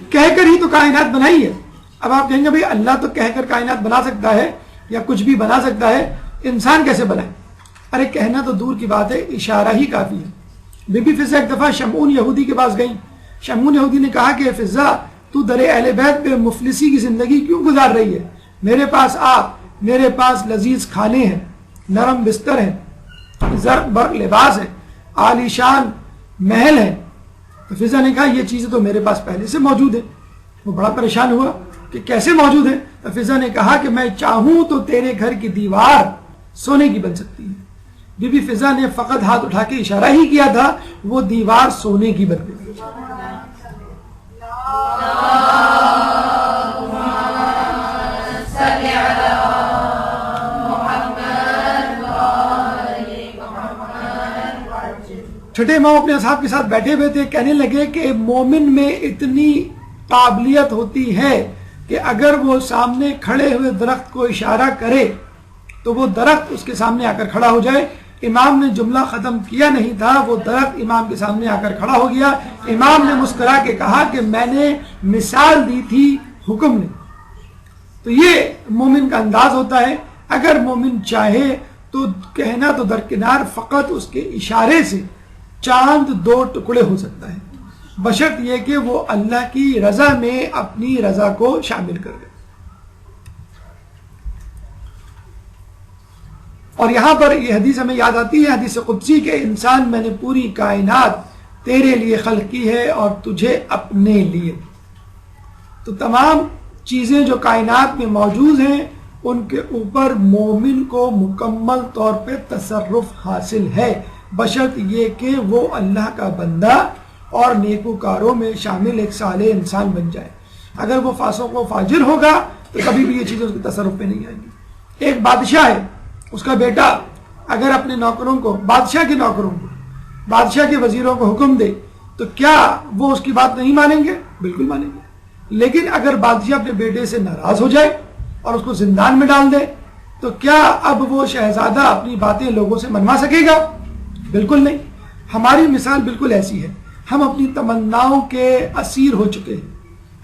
کہہ کر ہی تو کائنات بنائی ہے۔ اب آپ کہیں گے بھائی اللہ تو کہہ کر کائنات بنا سکتا ہے یا کچھ بھی بنا سکتا ہے، انسان کیسے بنائے؟ ارے کہنا تو دور کی بات ہے، اشارہ ہی کافی ہے۔ بی بی فضا ایک دفعہ شمعون یہودی کے پاس گئیں۔ شمعون یہودی نے کہا کہ فضا تو در اہل بیت پہ مفلسی کی زندگی کیوں گزار رہی ہے؟ میرے پاس آ، میرے پاس لذیذ کھانے ہیں، نرم بستر ہیں، زرق برق لباس ہے، عالی شان محل ہے۔ تو فضا نے کہا یہ چیزیں تو میرے پاس پہلے سے موجود ہیں۔ وہ بڑا پریشان ہوا کہ کیسے موجود ہے؟ تو فضا نے کہا کہ میں چاہوں تو تیرے گھر کی دیوار سونے کی بن سکتی ہے۔ بی بی فضا نے فقط ہاتھ اٹھا کے اشارہ ہی کیا تھا، وہ دیوار سونے کی بن گئی۔ چھٹے امام اپنے اصحاب کے ساتھ بیٹھے ہوئے تھے، کہنے لگے کہ مومن میں اتنی قابلیت ہوتی ہے کہ اگر وہ سامنے کھڑے ہوئے درخت کو اشارہ کرے تو وہ درخت اس کے سامنے آ کر کھڑا ہو جائے. امام نے جملہ ختم کیا نہیں تھا، وہ درخت امام کے سامنے آ کر کھڑا ہو گیا. امام نے مسکرا کے کہا کہ میں نے مثال دی تھی، حکم نے. تو یہ مومن کا انداز ہوتا ہے. اگر مومن چاہے تو کہنا تو درکنار، فقط اس کے اشارے سے چاند 2 ٹکڑے ہو سکتا ہے، بشرط یہ کہ وہ اللہ کی رضا میں اپنی رضا کو شامل کر دے. اور یہاں پر یہ حدیث ہمیں یاد آتی ہے، حدیث قدسی کہ انسان میں نے پوری کائنات تیرے لیے خلق کی ہے اور تجھے اپنے لیے. تو تمام چیزیں جو کائنات میں موجود ہیں ان کے اوپر مومن کو مکمل طور پہ تصرف حاصل ہے، بشرط یہ کہ وہ اللہ کا بندہ اور نیکوکاروں میں شامل ایک صالح انسان بن جائے. اگر وہ فاسق و فاجر ہوگا تو کبھی بھی یہ چیزیں اس کے تصرف پہ نہیں آئیں گی. ایک بادشاہ ہے، اس کا بیٹا اگر اپنے نوکروں کو، بادشاہ کے نوکروں کو، بادشاہ کے وزیروں کو حکم دے تو کیا وہ اس کی بات نہیں مانیں گے؟ بالکل مانیں گے. لیکن اگر بادشاہ اپنے بیٹے سے ناراض ہو جائے اور اس کو زندان میں ڈال دے تو کیا اب وہ شہزادہ اپنی باتیں لوگوں سے منوا سکے گا؟ بالکل نہیں. ہماری مثال بالکل ایسی ہے. ہم اپنی تمناؤں کے اسیر ہو چکے ہیں،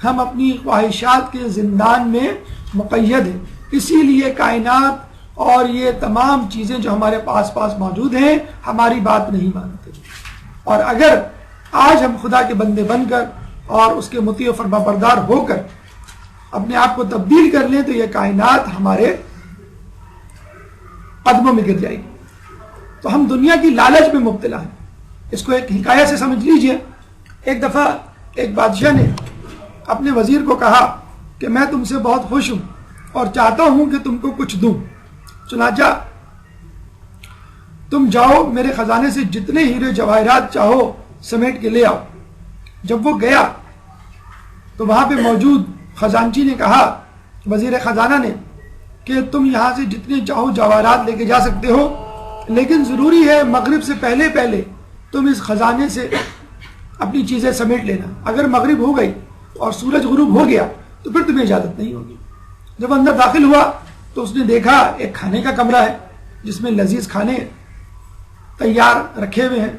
ہم اپنی خواہشات کے زندان میں مقید ہیں. اسی لیے کائنات اور یہ تمام چیزیں جو ہمارے پاس موجود ہیں ہماری بات نہیں مانتے. اور اگر آج ہم خدا کے بندے بن کر اور اس کے مطیع و فرما بردار ہو کر اپنے آپ کو تبدیل کر لیں تو یہ کائنات ہمارے قدموں میں گر جائے گی. تو ہم دنیا کی لالچ میں مبتلا ہیں. اس کو ایک حکایت سے سمجھ لیجئے. ایک دفعہ ایک بادشاہ نے اپنے وزیر کو کہا کہ میں تم سے بہت خوش ہوں اور چاہتا ہوں کہ تم کو کچھ دوں، چنانچہ تم جاؤ میرے خزانے سے جتنے ہیرے جواہرات چاہو سمیٹ کے لے آؤ. جب وہ گیا تو وہاں پہ موجود خزانچی نے کہا وزیر خزانہ نے کہ تم یہاں سے جتنے چاہو جواہرات لے کے جا سکتے ہو، لیکن ضروری ہے مغرب سے پہلے تم اس خزانے سے اپنی چیزیں سمیٹ لینا. اگر مغرب ہو گئی اور سورج غروب ہو گیا تو پھر تمہیں اجازت نہیں ہوگی. جب اندر داخل ہوا تو اس نے دیکھا ایک کھانے کا کمرہ ہے جس میں لذیذ کھانے تیار رکھے ہوئے ہیں.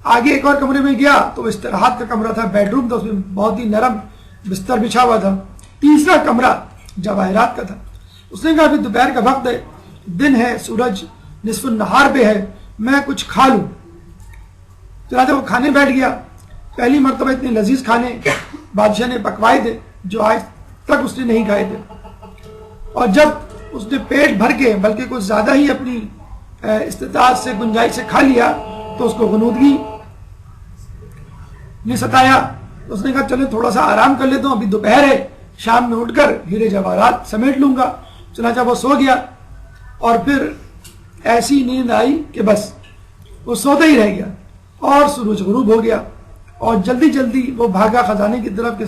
آگے ایک اور کمرے میں گیا تو استراحت کا کمرہ تھا، بیڈ روم تھا، اس میں بہت ہی نرم بستر بچھا ہوا تھا. تیسرا کمرہ جواہرات کا تھا. اس نے کہا ابھی دوپہر کا وقت ہے، دن ہے، سورج نصف النہار پہ ہے، میں کچھ کھا لوں. چنانچہ وہ کھانے بیٹھ گیا. پہلی مرتبہ اتنے لذیذ کھانے بادشاہ نے پکوائے تھے جو آج تک اس نے نہیں کھائے تھے. اور جب اس نے پیٹ بھر کے بلکہ کچھ زیادہ ہی اپنی استطاعت سے گنجائش سے کھا لیا تو اس کو غنودگی نے ستایا. اس نے کہا چلے تھوڑا سا آرام کر لیتا ہوں، ابھی دوپہر ہے، شام میں اٹھ کر ہیرے جواہرات سمیٹ لوں گا. چنانچہ وہ سو گیا اور پھر ایسی نیند آئی کہ بس وہ سوتا ہی رہ گیا اور سورج غروب ہو گیا. اور جلدی جلدی وہ بھاگا خزانے کی طرف کہ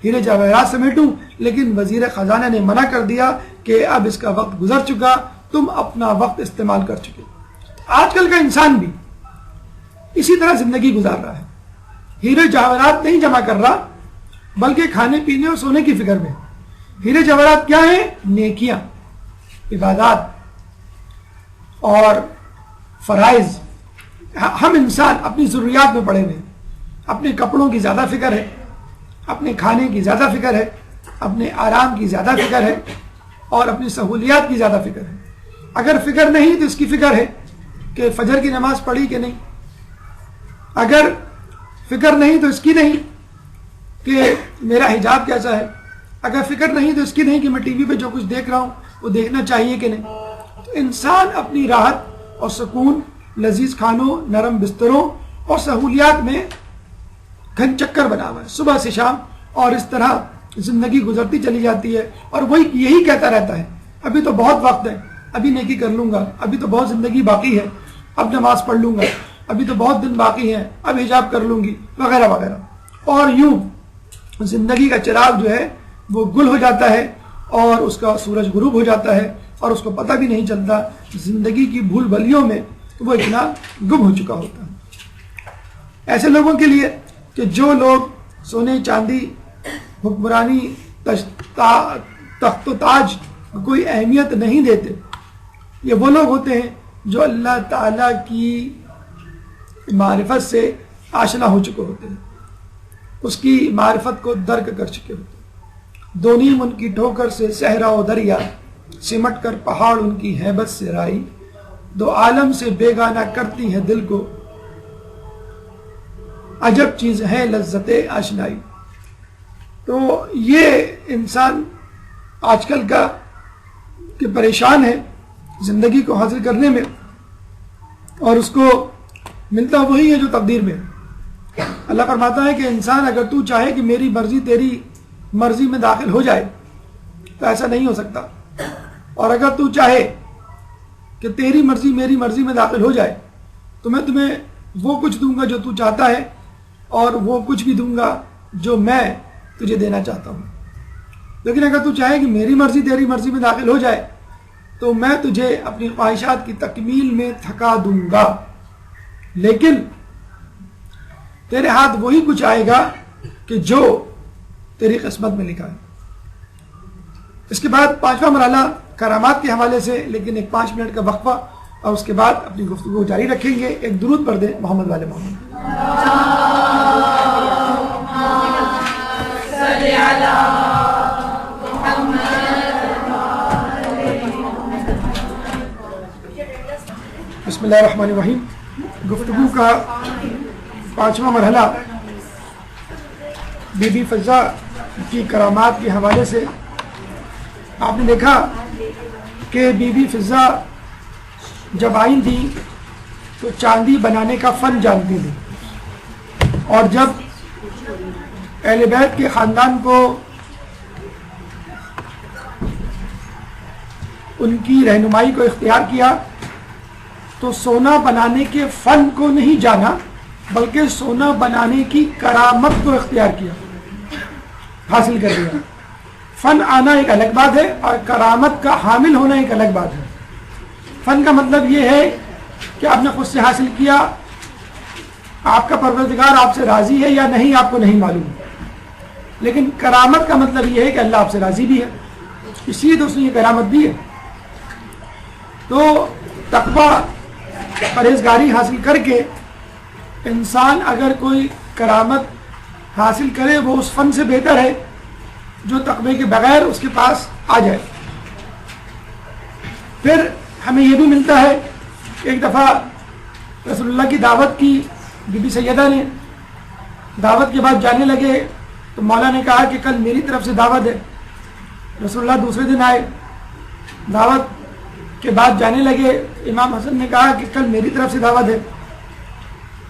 ہیرے جواہرات سمیٹوں، لیکن وزیر خزانہ نے منع کر دیا کہ اب اس کا وقت گزر چکا، تم اپنا وقت استعمال کر چکے. آج کل کا انسان بھی اسی طرح زندگی گزار رہا ہے. ہیرے جواہرات نہیں جمع کر رہا بلکہ کھانے پینے اور سونے کی فکر میں. ہیرے جواہرات کیا ہیں؟ نیکیاں، عبادات اور فرائض. ہم انسان اپنی ضروریات میں پڑے ہوئے ہیں. اپنے کپڑوں کی زیادہ فکر ہے، اپنے کھانے کی زیادہ فکر ہے، اپنے آرام کی زیادہ فکر ہے اور اپنی سہولیات کی زیادہ فکر ہے. اگر فکر نہیں تو اس کی فکر ہے کہ فجر کی نماز پڑھی کہ نہیں. اگر فکر نہیں تو اس کی نہیں کہ میرا حجاب کیسا ہے. اگر فکر نہیں تو اس کی نہیں کہ میں ٹی وی پہ جو کچھ دیکھ رہا ہوں وہ دیکھنا چاہیے کہ نہیں. تو انسان اپنی راحت اور سکون، لذیذ کھانوں، نرم بستروں اور سہولیات میں گھن چکر بنا ہوا ہے صبح سے شام، اور اس طرح زندگی گزرتی چلی جاتی ہے. اور وہی یہی کہتا رہتا ہے ابھی تو بہت وقت ہے، ابھی نیکی کر لوں گا، ابھی تو بہت زندگی باقی ہے، اب نماز پڑھ لوں گا، ابھی تو بہت دن باقی ہیں، اب حجاب کر لوں گی، وغیرہ وغیرہ. اور یوں زندگی کا چراغ جو ہے وہ گل ہو جاتا ہے اور اس کا سورج غروب ہو جاتا ہے اور اس کو پتہ بھی نہیں چلتا. زندگی کی بھول بھلیوں میں وہ اتنا گم ہو چکا ہوتا ہے. ایسے لوگوں کے لیے کہ جو لوگ سونے چاندی، حکمرانی تخت و تاج کو کوئی اہمیت نہیں دیتے. یہ وہ لوگ ہوتے ہیں جو اللہ تعالیٰ کی معرفت سے آشنا ہو چکے ہوتے ہیں, اس کی معرفت کو درک کر چکے ہوتے ہیں. دو نیم ان کی ٹھوکر سے صحرا و دریا, سمٹ کر پہاڑ ان کی ہیبت سے رائی, دو عالم سے بیگانہ کرتی ہے دل کو, عجب چیز ہے لذت آشنائی. تو یہ انسان آج کل کا کہ پریشان ہے زندگی کو حاصل کرنے میں, اور اس کو ملتا وہی ہے جو تقدیر میں ہے. اللہ فرماتا ہے کہ انسان اگر تو چاہے کہ میری مرضی تیری مرضی میں داخل ہو جائے تو ایسا نہیں ہو سکتا, اور اگر تو چاہے کہ تیری مرضی میری مرضی میں داخل ہو جائے تو میں تمہیں وہ کچھ دوں گا جو تو چاہتا ہے, اور وہ کچھ بھی دوں گا جو میں تجھے دینا چاہتا ہوں. لیکن اگر تو چاہے کہ میری مرضی تیری مرضی میں داخل ہو جائے تو میں تجھے اپنی خواہشات کی تکمیل میں تھکا دوں گا, لیکن تیرے ہاتھ وہی کچھ آئے گا کہ جو تیری قسمت میں لکھا ہے. اس کے بعد پانچواں مرحلہ کرامات کے حوالے سے, لیکن ایک 5 منٹ کا وقفہ, اور اس کے بعد اپنی گفتگو جاری رکھیں گے. ایک درود پڑھ دیں محمد والے محمد. بسم اللہ الرحمن الرحیم. گفتگو کا 5واں مرحلہ بی بی فضہ کی کرامات کے حوالے سے. آپ نے دیکھا کہ بی بی فضہ جب آئی تھی تو چاندی بنانے کا فن جانتی تھی, اور جب اہل بیت کے خاندان کو ان کی رہنمائی کو اختیار کیا تو سونا بنانے کے فن کو نہیں جانا بلکہ سونا بنانے کی کرامت کو اختیار کیا, حاصل کر لیا. فن آنا ایک الگ بات ہے اور کرامت کا حامل ہونا ایک الگ بات ہے. فن کا مطلب یہ ہے کہ آپ نے خود سے حاصل کیا, آپ کا پروردگار آپ سے راضی ہے یا نہیں آپ کو نہیں معلوم. لیکن کرامت کا مطلب یہ ہے کہ اللہ آپ سے راضی بھی ہے, اس لیے تو اس نے یہ کرامت دی ہے. تو تقویٰ پرہیزگاری حاصل کر کے انسان اگر کوئی کرامت حاصل کرے وہ اس فن سے بہتر ہے جو تقوی کے بغیر اس کے پاس آ جائے. پھر ہمیں یہ بھی ملتا ہے کہ ایک دفعہ رسول اللہ کی دعوت کی بی بی سیدہ نے, دعوت کے بعد جانے لگے تو مولا نے کہا کہ کل میری طرف سے دعوت ہے. رسول اللہ دوسرے دن آئے, دعوت کے بعد جانے لگے. امام حسن نے کہا کہ کل میری طرف سے دعوت ہے.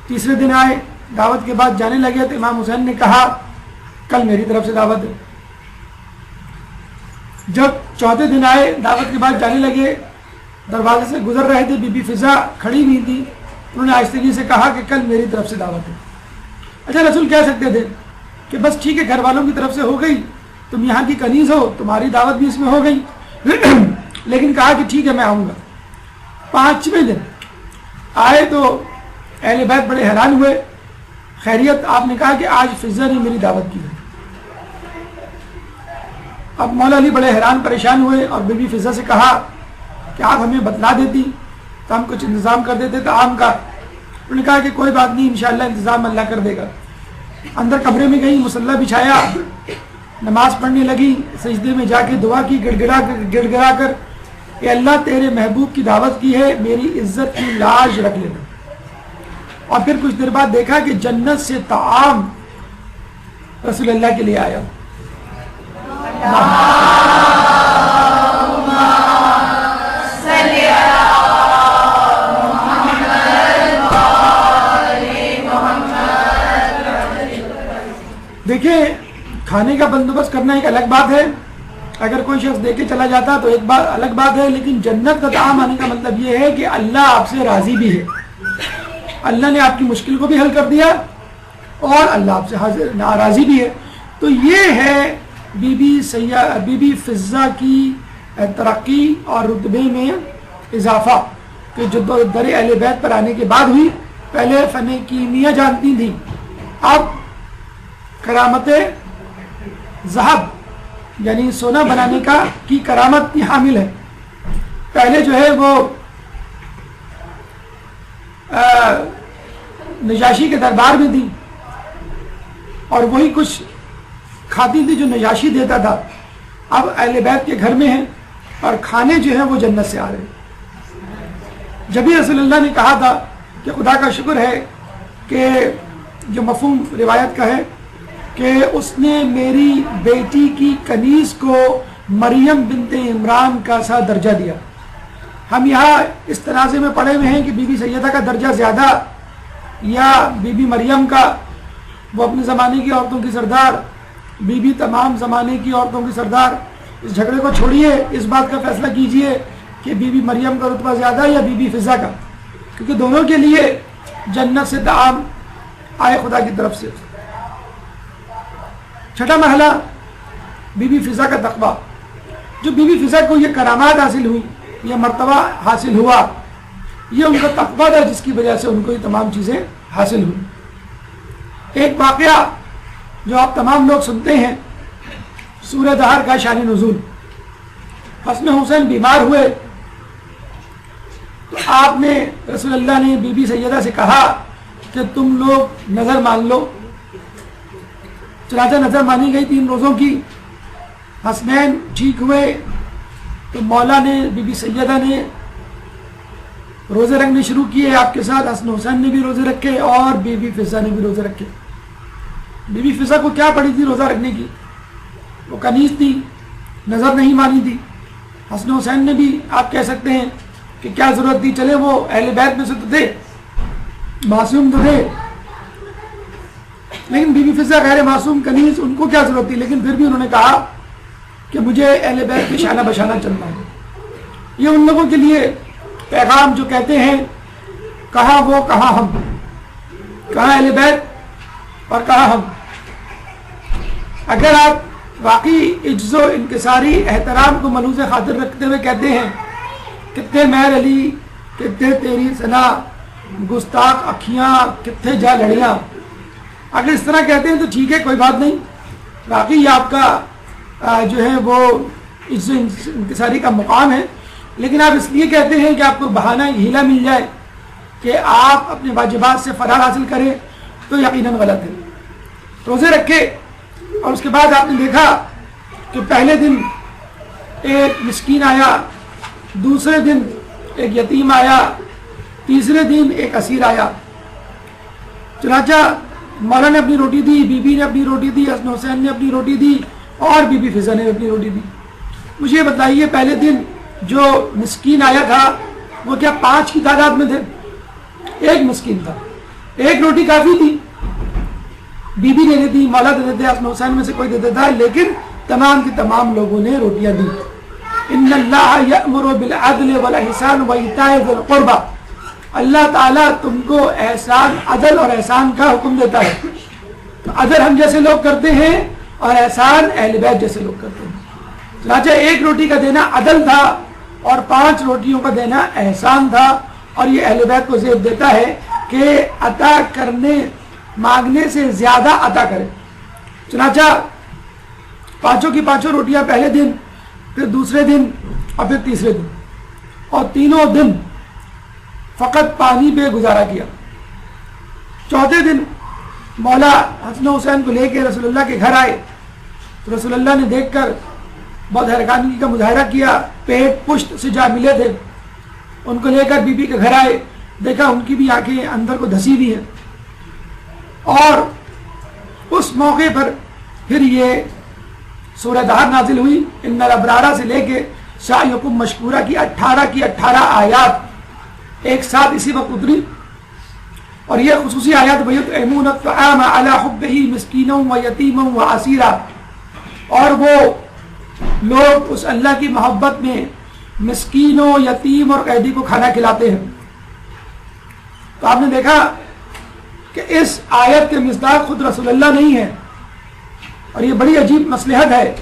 تیسرے دن آئے, دعوت کے بعد جانے لگے تو امام حسین نے کہا کل میری طرف سے دعوت ہے. جب چوتھے دن آئے, دعوت کے بعد جانے لگے, دروازے سے گزر رہے تھے, بی بی فضہ کھڑی ہوئی تھی, انہوں نے آہستگی سے کہا کہ کل میری طرف سے دعوت ہے. اچھا رسول کہہ سکتے تھے کہ بس ٹھیک ہے گھر والوں کی طرف سے ہو گئی, تم یہاں کی کنیز ہو, تمہاری دعوت بھی اس میں ہو گئی. لیکن کہا کہ ٹھیک ہے میں آؤں گا. 5ویں دن آئے تو اہل بیت بڑے حیران ہوئے. خیریت؟ آپ نے کہا کہ آج فضہ نے میری دعوت کی ہے. اب مولا علی بڑے حیران پریشان ہوئے اور بی بی فضہ سے کہا کہ آپ ہمیں بتلا دیتی تو ہم کچھ انتظام کر دیتے طعام کا. انہوں نے کہا کہ کوئی بات نہیں, انشاءاللہ انتظام اللہ کر دے گا. اندر کمرے میں گئی, مصلی بچھایا, نماز پڑھنے لگی, سجدے میں جا کے دعا کی گڑ گڑا کر کہ اللہ تیرے محبوب کی دعوت کی ہے, میری عزت کی لاج رکھ لینا. اور پھر کچھ دیر بعد دیکھا کہ جنت سے طعام رسول اللہ کے لیے آیا. دیکھیں کھانے کا بندوبست کرنا ایک الگ بات ہے, اگر کوئی شخص دے کے چلا جاتا تو ایک بات الگ بات ہے, لیکن جنت کا طعام آنے کا مطلب یہ ہے کہ اللہ آپ سے راضی بھی ہے, اللہ نے آپ کی مشکل کو بھی حل کر دیا اور اللہ آپ سے ناراضی بھی ہے. تو یہ ہے بی بی فضہ کی ترقی اور رتبے میں اضافہ کہ جو در اہل بیت پر آنے کے بعد ہوئی. پہلے فن کیمیا جانتی تھی, اب کرامت ذہب یعنی سونا بنانے کی کرامت کی حامل ہے. پہلے جو ہے وہ نجاشی کے دربار میں تھی اور وہی کچھ کھاتی تھی جو نجاشی دیتا تھا. اب اہل بیت کے گھر میں ہیں اور کھانے جو ہیں وہ جنت سے آ رہے ہیں. جبھی رسول اللہ نے کہا تھا کہ خدا کا شکر ہے کہ جو مفہوم روایت کا ہے کہ اس نے میری بیٹی کی کنیز کو مریم بنت عمران کا سا درجہ دیا. ہم یہاں اس تنازع میں پڑے ہوئے ہیں کہ بی بی سیدہ کا درجہ زیادہ یا بی بی مریم کا. وہ اپنے زمانے کی عورتوں کی سردار, بی بی تمام زمانے کی عورتوں کی سردار. اس جھگڑے کو چھوڑیے, اس بات کا فیصلہ کیجئے کہ بی بی مریم کا رتبہ زیادہ یا بی بی فضا کا, کیونکہ دونوں کے لیے جنت سے طعام آئے خدا کی طرف سے. چھٹا مرحلہ بی بی فضا کا تقویٰ. جو بی بی فضا کو یہ کرامات حاصل ہوئی, یہ مرتبہ حاصل ہوا, یہ ان کا تقویٰ تھا جس کی وجہ سے ان کو یہ تمام چیزیں حاصل ہوئی. ایک واقعہ جو آپ تمام لوگ سنتے ہیں, سورہ دہر کا شان نزول. حسن حسین بیمار ہوئے تو آپ نے رسول اللہ نے بی بی سیدہ سے کہا کہ تم لوگ نظر مان لو. چنانچہ نظر مانی گئی 3 روزوں کی. حسنین ٹھیک ہوئے تو مولا نے, بی بی سیدہ نے روزے رکھنے شروع کیے آپ کے ساتھ. حسن حسین نے بھی روزے رکھے اور بی بی فضا نے بھی روزے رکھے. بی بی فضا کو کیا پڑی تھی روزہ رکھنے کی؟ وہ کنیز تھی, نظر نہیں مانی تھی. حسن حسین نے بھی آپ کہہ سکتے ہیں کہ کیا ضرورت تھی, چلے وہ اہل بیت میں سے تو تھے, معصوم تو تھے, لیکن بی بی فضا غیر معصوم کنیز, ان کو کیا ضرورت تھی؟ لیکن پھر بھی انہوں نے کہا کہ مجھے اہل بیت کی شانہ بشانہ چلنا ہے. یہ ان لوگوں کے لیے پیغام جو کہتے ہیں کہاں وہ کہاں ہم, کہاں اہل بیت اور کہاں ہم. اگر آپ واقعی عجز و انکساری احترام کو ملحوظ خاطر رکھتے ہوئے کہتے ہیں کتنے مہر علی, کتنے تیری ثنا, گستاخ اکھیاں, کتنے جا لڑیاں, اگر اس طرح کہتے ہیں تو ٹھیک ہے, کوئی بات نہیں. واقعی آپ کا جو ہے وہ عجز و انکساری کا مقام ہے, لیکن آپ اس لیے کہتے ہیں کہ آپ کو بہانہ ہیلا مل جائے کہ آپ اپنے واجبات سے فرار حاصل کریں تو یقیناً غلط ہے. روزے رکھے اور اس کے بعد آپ نے دیکھا کہ پہلے دن ایک مسکین آیا, دوسرے دن ایک یتیم آیا, تیسرے دن ایک اسیر آیا. چنانچہ مولا نے اپنی روٹی دی, بی بی نے اپنی روٹی دی, حسن حسین نے اپنی روٹی دی اور بی بی فضا نے اپنی روٹی دی. مجھے یہ بتائیے پہلے دن جو مسکین آیا تھا وہ کیا 5 کی تعداد میں تھے؟ ایک مسکین تھا, ایک روٹی کافی تھی. بی بی نے دے دی, مولا دے دیتے, حسن حسین میں سے کوئی دے دیتا, لیکن تمام کی تمام لوگوں نے روٹیاں دی. ان اللہ یأمر بالعدل والاحسان وایتاء ذی القربى, اللہ تعالیٰ تم کو احسان, عدل اور احسان کا حکم دیتا ہے. تو عدل ہم جیسے لوگ کرتے ہیں اور احسان اہل بیت جیسے لوگ کرتے ہیں. چنانچہ ایک روٹی کا دینا عدل تھا اور 5 روٹیوں کا دینا احسان تھا, اور یہ اہل بیت کو زیب دیتا ہے کہ عطا کرنے, مانگنے سے زیادہ عطا کرے. چنانچہ 5 کی 5 روٹیاں پہلے دن, پھر دوسرے دن اور پھر تیسرے دن, اور تینوں دن فقط پانی پہ گزارا کیا. چوتھے دن مولا حسن حسین کو لے کے رسول اللہ کے گھر آئے تو رسول اللہ نے دیکھ کر بہت حیرانی کا مظاہرہ کیا. پیٹ پشت سے جا ملے تھے. ان کو لے کر بی بی کے گھر آئے, دیکھا ان کی بھی آنکھیں اندر کو دھسی ہوئی ہیں. اور اس موقع پر پھر یہ سورہ دہر نازل ہوئی. ان الابرار سے لے کے سعیکم مشکورہ کی 18 آیات ایک ساتھ اسی وقت اتری. اور یہ خصوصی آیات وَيُطْعِمُونَ الطَّعَامَ عَلَىٰ حُبِّهِ مِسْكِينًا وَيَتِيمًا وَأَسِيرًا, اور وہ لوگ اس اللہ کی محبت میں مسکینوں, یتیم اور قیدی کو کھانا کھلاتے ہیں. تو آپ نے دیکھا کہ اس آیت کے مصداق خود رسول اللہ نہیں ہے, اور یہ بڑی عجیب مصلحت ہے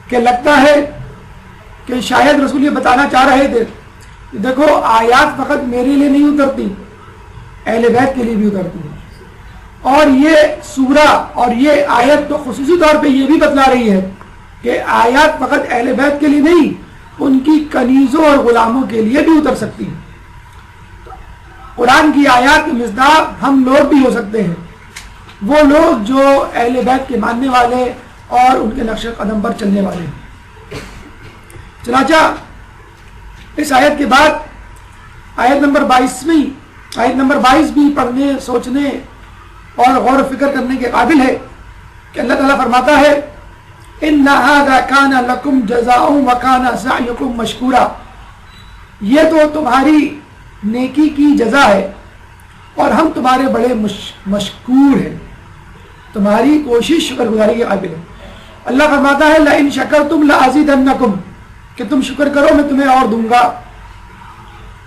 کہ لگتا ہے کہ شاید رسول یہ بتانا چاہ رہے تھے کہ دیکھو آیات فقط میرے لیے نہیں اترتی, اہل بیت کے لیے بھی اترتی ہیں. اور یہ سورہ اور یہ آیت تو خصوصی طور پہ یہ بھی بتلا رہی ہے کہ آیات فقط اہل بیت کے لیے نہیں، ان کی کنیزوں اور غلاموں کے لیے بھی اتر سکتی ہیں۔ قرآن کی آیات کے مصداق ہم لوگ بھی ہو سکتے ہیں، وہ لوگ جو اہل بیت کے ماننے والے اور ان کے نقش قدم پر چلنے والے ہیں۔ چنانچہ اس آیت کے بعد آیت نمبر 22 بھی پڑھنے، سوچنے اور غور و فکر کرنے کے قابل ہے کہ اللہ تعالیٰ فرماتا ہے إِنَّ هَذَا كَانَ لَكُمْ جَزَاءٌ وَكَانَ سَعْيُكُمْ مَشْكُورًا، یہ تو تمہاری نیکی کی جزا ہے اور ہم تمہارے بڑے مشکور ہیں، تمہاری کوشش شکر گزاری کے قابل ہے۔ اللہ فرماتا ہے لَإِن شَكَرْتُمْ لَأَزِيدَنَّكُمْ، کہ تم شکر کرو میں تمہیں اور دوں گا۔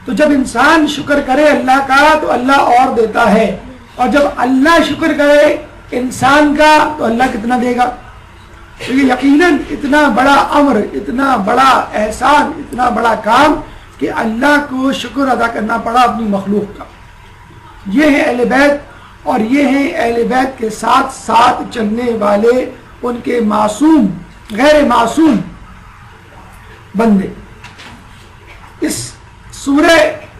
تو جب انسان شکر کرے اللہ کا تو اللہ اور دیتا ہے، اور جب اللہ شکر کرے انسان کا تو اللہ کتنا دے گا۔ تو یہ یقیناً اتنا بڑا امر، اتنا بڑا احسان، اتنا بڑا کام کہ اللہ کو شکر ادا کرنا پڑا اپنی مخلوق کا۔ یہ ہے اہل بیت، اور یہ ہیں اہل بیت کے ساتھ ساتھ چلنے والے ان کے معصوم، غیر معصوم بندے۔ اس سورہ،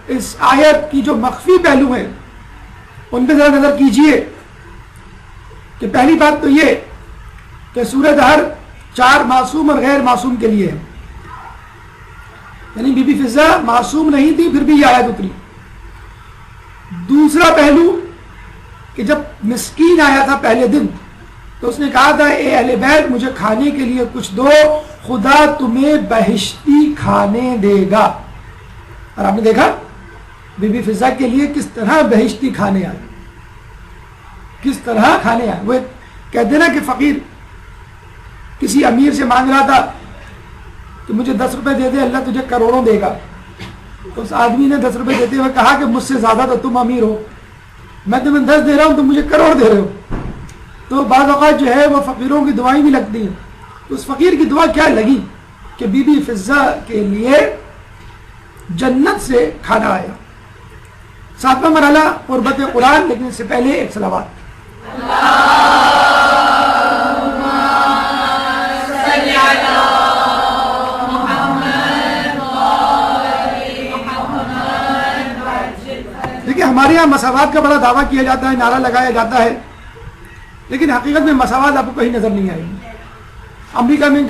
اس آیت کی جو مخفی پہلو ہیں ان پہ ذرا نظر کیجئے کہ پہلی بات تو یہ کہ سورہ دہر 4 معصوم اور غیر معصوم کے لیے ہے، یعنی بی بی فضہ معصوم نہیں تھی پھر بھی یہ آیت اتری۔ دوسرا پہلو کہ جب مسکین آیا تھا پہلے دن تو اس نے کہا تھا اے اہل بیت مجھے کھانے کے لیے کچھ دو، خدا تمہیں بہشتی کھانے دے گا۔ اور آپ نے دیکھا بی بی فضہ کے لیے کس طرح بہشتی کھانے آئے، کس طرح کھانے آئے۔ وہ کہتے نا کہ فقیر کسی امیر سے مانگ رہا تھا کہ مجھے 10 روپے دے دے اللہ تجھے کروڑوں دے گا، تو اس آدمی نے 10 روپے دیتے ہوئے کہا کہ مجھ سے زیادہ تو تم امیر ہو، میں تمہیں 10 دے رہا ہوں تم مجھے کروڑ دے رہے ہو۔ تو بعض اوقات جو ہے وہ فقیروں کی دعائیں بھی لگتی ہیں، تو اس فقیر کی دعا کیا لگی کہ بی بی فضہ کے لیے جنت سے کھانا آیا۔ 7واں مرحلہ قربت قرآن، لیکن اس سے پہلے ایک صلوات۔ دیکھیں ہمارے یہاں مساوات کا بڑا دعویٰ کیا جاتا ہے، نعرہ لگایا جاتا ہے، لیکن حقیقت میں مساوات آپ کو کہیں نظر نہیں آئے گی۔ امریکہ میں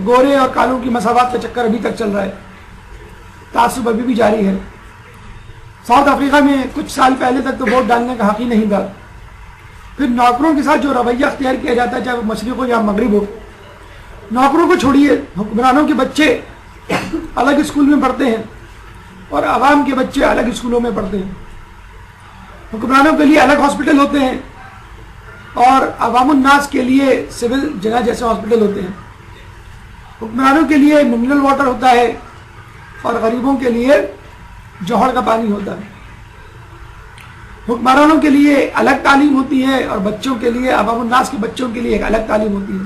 گورے اور کالوں کی مساوات کا چکر ابھی تک چل رہا ہے، تعصب ابھی بھی جاری ہے۔ ساؤتھ افریقہ میں کچھ سال پہلے تک تو ووٹ ڈالنے کا حق ہی نہیں تھا۔ پھر نوکروں کے ساتھ جو رویہ اختیار کیا جاتا ہے، چاہے وہ مشرق ہو یا مغرب ہو، نوکروں کو چھوڑیے، حکمرانوں کے بچے الگ اسکول میں پڑھتے ہیں اور عوام کے بچے الگ اسکولوں میں پڑھتے ہیں۔ حکمرانوں کے لیے الگ ہاسپٹل ہوتے ہیں اور عوام الناس کے لیے سول جگہ جیسے ہاسپٹل ہوتے ہیں۔ حکمرانوں کے لیے منرل واٹر ہوتا ہے اور غریبوں کے لیے جوہر کا پانی ہوتا ہے۔ حکمرانوں کے لیے الگ تعلیم ہوتی ہے اور بچوں کے لیے، عوام الناس کے بچوں کے لیے ایک الگ تعلیم ہوتی ہے۔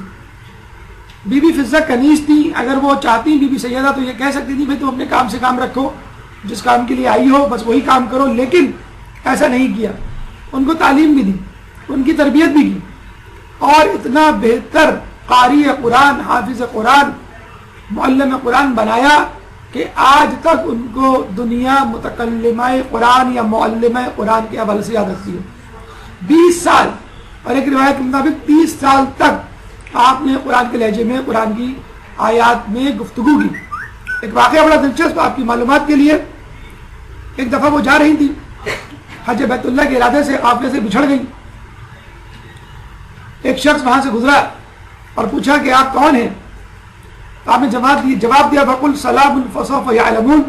بی بی فضہ کنیز تھی، اگر وہ چاہتی بی بی سیدہ تو یہ کہہ سکتی تھی بھائی تم اپنے کام سے کام رکھو، جس کام کے لیے آئی ہو بس وہی کام کرو، لیکن ایسا نہیں کیا۔ ان کو تعلیم بھی دی، ان کی تربیت بھی کی، اور اتنا بہتر قاری قرآن، حافظ قرآن، معلم قرآن بنایا کہ آج تک ان کو دنیا متکلمہ قرآن یا معلمہ قرآن کے حوالے سے یاد رکھتی ہے۔ 20 سال اور ایک روایت کے مطابق 30 سال تک آپ نے قرآن کے لہجے میں قرآن کی آیات میں گفتگو کی۔ ایک واقعہ بڑا دلچسپ آپ کی معلومات کے لیے، ایک دفعہ وہ جا رہی تھی حج بیت اللہ کے ارادے سے، قافلے سے بچھڑ گئی۔ ایک شخص وہاں سے گزرا اور پوچھا کہ آپ کون ہیں؟ آپ نے جواب دیا فقل سلام فسوف یعلمون،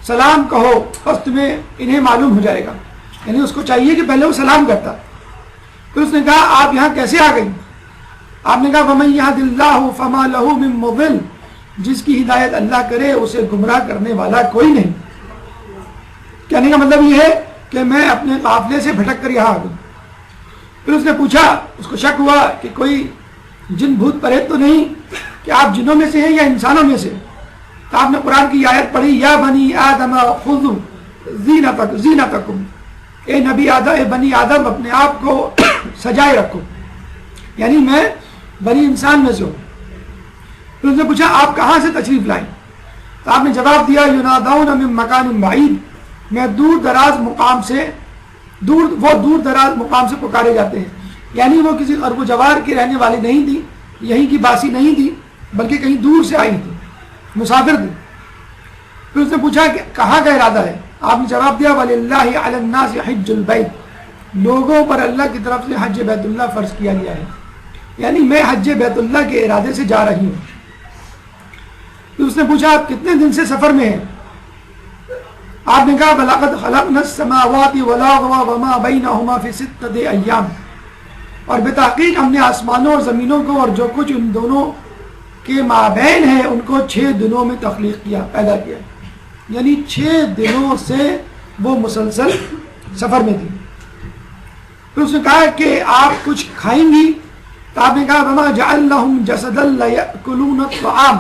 سلام کہو بس تمہیں انہیں معلوم ہو جائے گا، یعنی اس کو چاہیے کہ پہلے وہ سلام کرتا۔ پھر اس نے کہا آپ یہاں کیسے آ گئی؟ آپ نے کہا فمن یہد اللہ فما لہ من مضل، جس کی ہدایت اللہ کرے اسے گمراہ کرنے والا کوئی نہیں۔ کہنے کا مطلب یہ ہے کہ میں اپنے قافلے سے بھٹک کر یہاں آ گئی۔ پھر اس نے پوچھا، اس کو شک ہوا کہ کوئی جن بھوت پریت تو نہیں کہ آپ جنوں میں سے ہیں یا انسانوں میں سے؟ تو آپ نے قرآن کی آیت پڑھی یا بنی آدم خذوا زینتکم، اے نبی آدم، اے بنی آدم، اپنے آپ کو سجائے رکھو، یعنی میں بنی انسان میں سے ہوں۔ پھر اس نے پوچھا آپ کہاں سے تشریف لائیں؟ تو آپ نے جواب دیا ینادون من مکان بعید، میں دور دراز مقام سے دور دراز مقام سے پکارے جاتے ہیں، یعنی وہ کسی ارب و جوار کی رہنے والی نہیں تھی، یہیں کی باسی نہیں تھی، بلکہ کہیں دور سے آئی تھی، مسافر تھی۔ پھر اس نے پوچھا کہ کہاں کا ارادہ ہے؟ آپ نے جواب دیا وَلِلَّهِ عَلَى النَّاسِ حِجُّ الْبَيْتِ، لوگوں پر اللہ کی طرف سے حج بیت اللہ فرض کیا گیا ہے، یعنی میں حج بیت اللہ کے ارادے سے جا رہی ہوں۔ پھر اس نے پوچھا آپ کتنے دن سے سفر میں ہیں؟ آپ نے کہا وَلَقَدْ خَلَقْنَا السَّمَاوَاتِ وَالْأَرْضَ وَمَا بَيْنَهُمَا فِي سِتَّةِ أَيَّامٍ، اور بتحقیق ہم نے آسمانوں اور زمینوں کو اور جو کچھ ان دونوں کے مابین ہے ان کو 6 دنوں میں تخلیق کیا، پیدا کیا، یعنی 6 دنوں سے وہ مسلسل سفر میں تھی۔ پھر اس نے کہا کہ آپ کچھ کھائیں گی؟ تو آپ نے کہا وَمَا جَعَلْنَهُمْ جَسَدًا لَيَأْكُلُونَ الطَّعَامَ،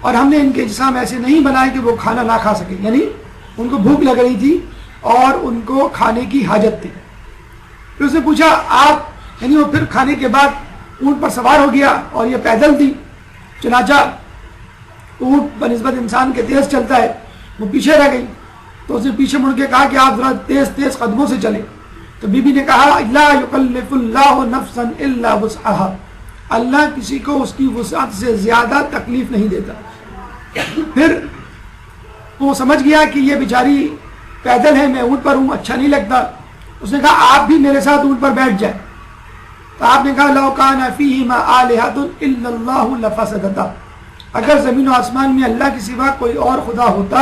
اور ہم نے ان کے جسم ایسے نہیں بنائے کہ وہ کھانا نہ کھا سکے، یعنی ان کو بھوک لگ رہی تھی اور ان کو کھانے کی حاجت تھی۔ پھر اس نے پوچھا آپ، یعنی وہ پھر کھانے کے بعد اونٹ پر سوار ہو گیا اور یہ پیدل تھی، چنانچہ اونٹ بنسبت انسان کے تیز چلتا ہے، وہ پیچھے رہ گئی، تو اس نے پیچھے مڑ کے کہا کہ آپ ذرا تیز تیز قدموں سے چلیں۔ تو بی بی نے کہا لا یکلف اللہ نفسا الا وسعها، اللہ کسی کو اس کی وسعت سے زیادہ تکلیف نہیں دیتا۔ پھر وہ سمجھ گیا کہ یہ بیچاری پیدل ہے، میں اونٹ پر ہوں، اچھا نہیں لگتا۔ اس نے کہا آپ بھی میرے ساتھ اونٹ پر بیٹھ جائیں۔ تو آپ نے کہا لو کان فیہما آلہۃ الا اللہ لفسدتا، اگر زمین و آسمان میں اللہ کے سوا کوئی اور خدا ہوتا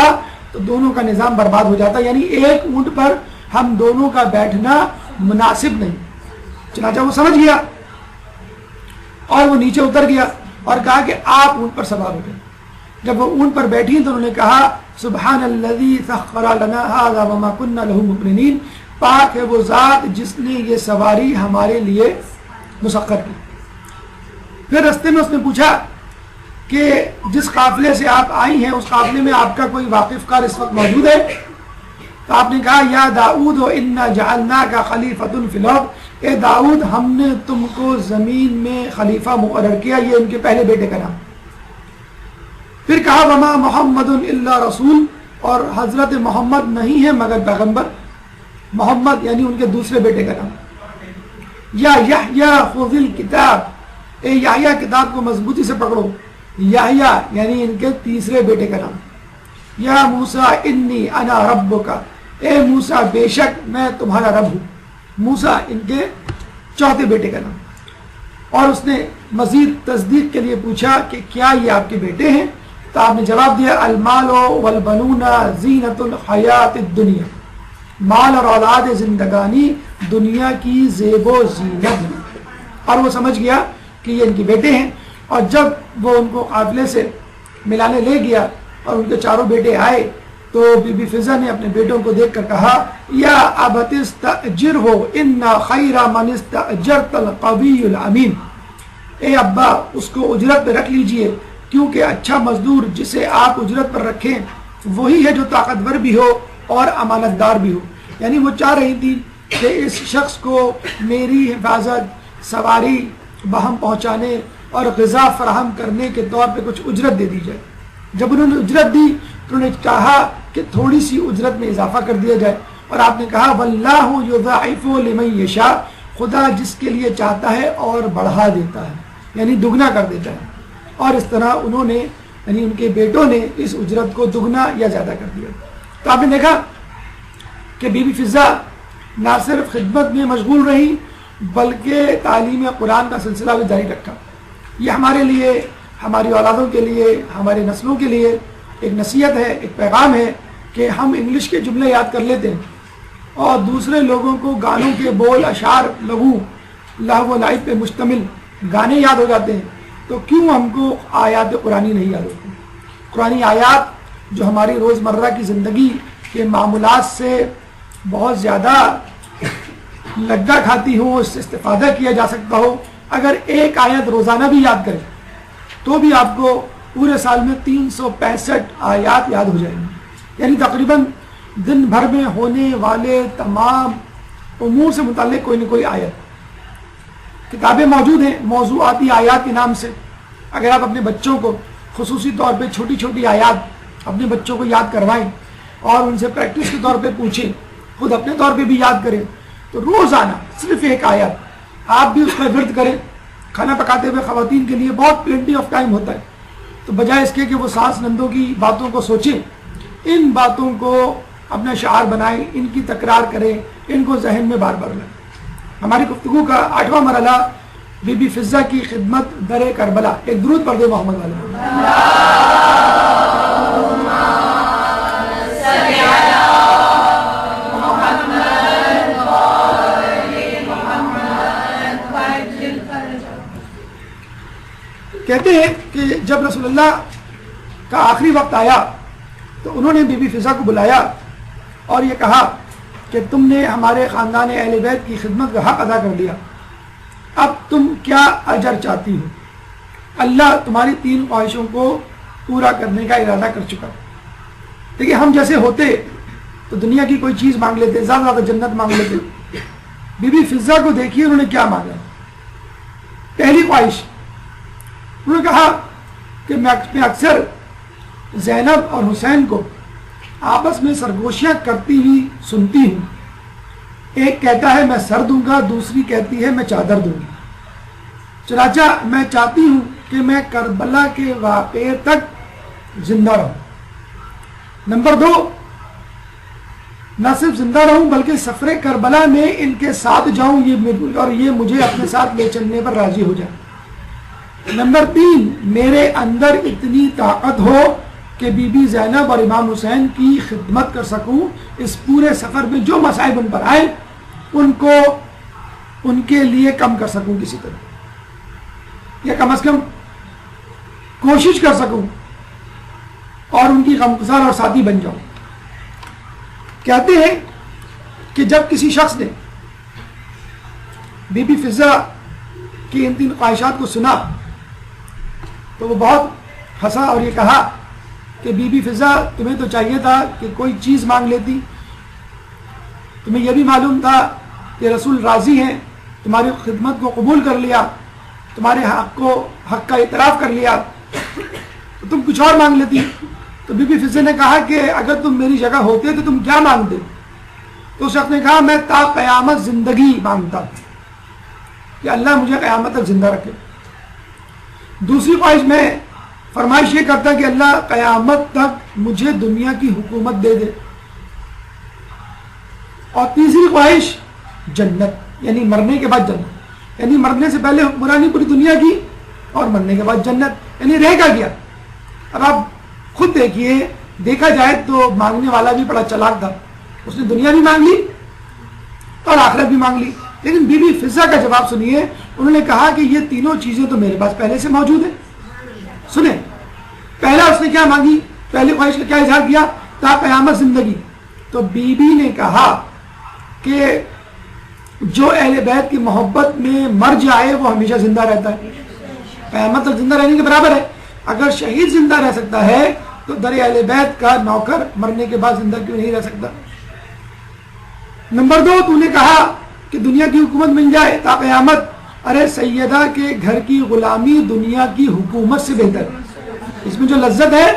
تو دونوں کا نظام برباد ہو جاتا، یعنی ایک اونٹ پر ہم دونوں کا بیٹھنا مناسب نہیں۔ چنانچہ وہ سمجھ گیا اور وہ نیچے اتر گیا اور کہا کہ آپ اونٹ پر سوار ہو گئے۔ جب وہ اونٹ پر بیٹھی تو انہوں نے کہا سبحان الذی سخر لنا ھذا وما كنا له مقرنین، پاک ہے وہ ذات جس نے یہ سواری ہمارے لیے مسخر کی۔ پھر رستے میں اس نے پوچھا کہ جس قافلے سے آپ آئی ہیں اس قافلے میں آپ کا کوئی واقف کار اس وقت موجود ہے؟ تو آپ نے کہا یا داؤد انا جعلناک خلیفۃ فی الارض، اے داؤد ہم نے تم کو زمین میں خلیفہ مقرر کیا، یہ ان کے پہلے بیٹے کا نام۔ پھر کہا وما محمد الا رسول، اور حضرت محمد نہیں ہے مگر پیغمبر، محمد یعنی ان کے دوسرے بیٹے کا نام۔ یا یحییٰ خذ الکتاب، اے یحییٰ کتاب کو مضبوطی سے پکڑو، یحییٰ یعنی ان کے تیسرے بیٹے کا نام۔ یا موسیٰ انی انا ربک، اے موسیٰ بے شک میں تمہارا رب ہوں، موسیٰ ان کے چوتھے بیٹے کا نام۔ اور اس نے مزید تصدیق کے لیے پوچھا کہ کیا یہ آپ کے بیٹے ہیں؟ تو آپ نے جواب دیا المال والبنون زینت الحیات الدنیا، مال اور اولاد زندگانی دنیا کی زیب و زینت ہے۔ اور وہ سمجھ گیا کہ یہ ان کے بیٹے ہیں، اور جب وہ ان کو قافلے سے ملانے لے گیا اور ان کے چاروں بیٹے آئے تو بی بی فضہ نے اپنے بیٹوں کو دیکھ کر کہا یا ابت استاجرہ ان خیر من استاجرت القوی الامین، اے ابا اس کو اجرت پہ رکھ لیجئے، کیونکہ اچھا مزدور جسے آپ اجرت پر رکھیں وہی ہے جو طاقتور بھی ہو اور امانت دار بھی ہو۔ یعنی وہ چاہ رہی تھی کہ اس شخص کو میری حفاظت، سواری، بہم پہنچانے اور غذا فراہم کرنے کے طور پہ کچھ اجرت دے دی جائے۔ جب انہوں نے اجرت دی تو انہوں نے کہا کہ تھوڑی سی اجرت میں اضافہ کر دیا جائے، اور آپ نے کہا واللہ یضاعف لمن یشاء، خدا جس کے لیے چاہتا ہے اور بڑھا دیتا ہے، یعنی دگنا کر دیتا ہے۔ اور اس طرح انہوں نے یعنی ان کے بیٹوں نے اس اجرت کو دگنا یا زیادہ کر دیا۔ تو آپ نے دیکھا کہ بی بی فضہ نہ صرف خدمت میں مشغول رہی بلکہ تعلیم قرآن کا سلسلہ بھی جاری رکھا۔ یہ ہمارے لیے، ہماری اولادوں کے لیے، ہمارے نسلوں کے لیے ایک نصیحت ہے، ایک پیغام ہے کہ ہم انگلش کے جملے یاد کر لیتے ہیں اور دوسرے لوگوں کو گانوں کے بول، اشعار، لہو و لعب پہ مشتمل گانے یاد ہو جاتے ہیں، تو کیوں ہم کو آیات قرآنی نہیں یاد ہوتی؟ قرآنی آیات جو ہماری روزمرہ کی زندگی کے معمولات سے بہت زیادہ لگا کھاتی ہو، اس سے استفادہ کیا جا سکتا ہو، اگر ایک آیت روزانہ بھی یاد کریں تو بھی آپ کو پورے سال میں 365 آیات یاد ہو جائیں گی، یعنی تقریباً دن بھر میں ہونے والے تمام امور سے متعلق کوئی نہ کوئی آیت. کتابیں موجود ہیں موضوعاتی آیات کے نام سے. اگر آپ اپنے بچوں کو خصوصی طور پہ چھوٹی چھوٹی آیات اپنے بچوں کو یاد کروائیں اور ان سے پریکٹس کے طور پہ پوچھیں, خود اپنے طور پہ بھی یاد کریں, تو روزانہ صرف ایک آیت آپ بھی اس کا ورد کریں. کھانا پکاتے ہوئے خواتین کے لیے بہت پلینٹی آف ٹائم ہوتا ہے, تو بجائے اس کے کہ وہ ساس نندوں کی باتوں کو سوچیں, ان باتوں کو اپنا شعار بنائیں, ان کی تکرار کریں, ان کو ذہن میں بار بار لائیں. ہماری گفتگو کا 8واں مرحلہ بی بی فضہ کی خدمت در کربلا. ایک درود پڑھ دے محمد والے. کہتے ہیں کہ جب رسول اللہ کا آخری وقت آیا تو انہوں نے بی بی فضہ کو بلایا اور یہ کہا کہ تم نے ہمارے خاندان اہل بیت کی خدمت کا حق ادا کر لیا, اب تم کیا اجر چاہتی ہو؟ اللہ تمہاری 3 خواہشوں کو پورا کرنے کا ارادہ کر چکا. دیکھیے ہم جیسے ہوتے تو دنیا کی کوئی چیز مانگ لیتے, زیادہ زیادہ جنت مانگ لیتے. بی بی فضہ کو دیکھیے انہوں نے کیا مانگا. پہلی خواہش انہوں نے کہا کہ میں اکثر زینب اور حسین کو آپس میں سرگوشیاں کرتی ہوئی سنتی ہوں. ایک کہتا ہے میں سر دوں گا, دوسری کہتی ہے میں چادر دوں گی. چنانچہ میں چاہتی ہوں کہ میں کربلا کے واقعے تک زندہ رہوں. نمبر 2, نہ صرف زندہ رہوں بلکہ سفر کربلا میں ان کے ساتھ جاؤں اور یہ مجھے اپنے ساتھ لے چلنے پر راضی ہو جائے. نمبر 3, میرے اندر اتنی طاقت ہو کہ بی بی زینب اور امام حسین کی خدمت کر سکوں. اس پورے سفر میں جو مصائب ان پر آئے ان کو ان کے لیے کم کر سکوں کسی طرح, یا کم از کم کوشش کر سکوں اور ان کی غمگسار اور ساتھی بن جاؤں. کہتے ہیں کہ جب کسی شخص نے بی بی فضہ کی ان 3 خواہشات کو سنا تو وہ بہت ہنسا اور یہ کہا کہ بی بی فضہ تمہیں تو چاہیے تھا کہ کوئی چیز مانگ لیتی, تمہیں یہ بھی معلوم تھا کہ رسول راضی ہیں, تمہاری خدمت کو قبول کر لیا, تمہارے حق کا اعتراف کر لیا, تو تم کچھ اور مانگ لیتی. تو بی بی فضہ نے کہا کہ اگر تم میری جگہ ہوتے تو تم کیا مانگتے؟ تو اس شخص نے کہا میں تا قیامت زندگی مانگتا کہ اللہ مجھے قیامت تک زندہ رکھے. دوسری خواہش میں فرمائش یہ کرتا کہ اللہ قیامت تک مجھے دنیا کی حکومت دے دے. اور تیسری خواہش جنت, یعنی مرنے کے بعد جنت, یعنی مرنے سے پہلے حکمرانی پوری دنیا کی اور مرنے کے بعد جنت, یعنی رہ کا گیا. اب آپ خود دیکھیے, دیکھا جائے تو مانگنے والا بھی بڑا چلاک تھا, اس نے دنیا بھی مانگ لی اور آخرت بھی مانگ لی. لیکن بی بی فضہ کا جواب سنیے, انہوں نے کہا کہ یہ تینوں چیزیں تو میرے پاس پہلے سے موجود ہیں. سنیں, پہلا اس نے کیا مانگی, پہلی خواہش کا کیا اظہار کیا, تا قیامت زندگی. تو بی بی نے کہا کہ جو اہل بیت کی محبت میں مر جائے وہ ہمیشہ زندہ رہتا ہے, قیامت تک زندہ رہنے کے برابر ہے. اگر شہید زندہ رہ سکتا ہے تو در اہل بیت کا نوکر مرنے کے بعد زندہ کیوں نہیں رہ سکتا. نمبر 2, تو نے کہا کہ دنیا کی حکومت مل جائے تا قیامت. ارے سیدہ کے گھر کی غلامی دنیا کی حکومت سے بہتر ہے, اس میں جو لذت ہے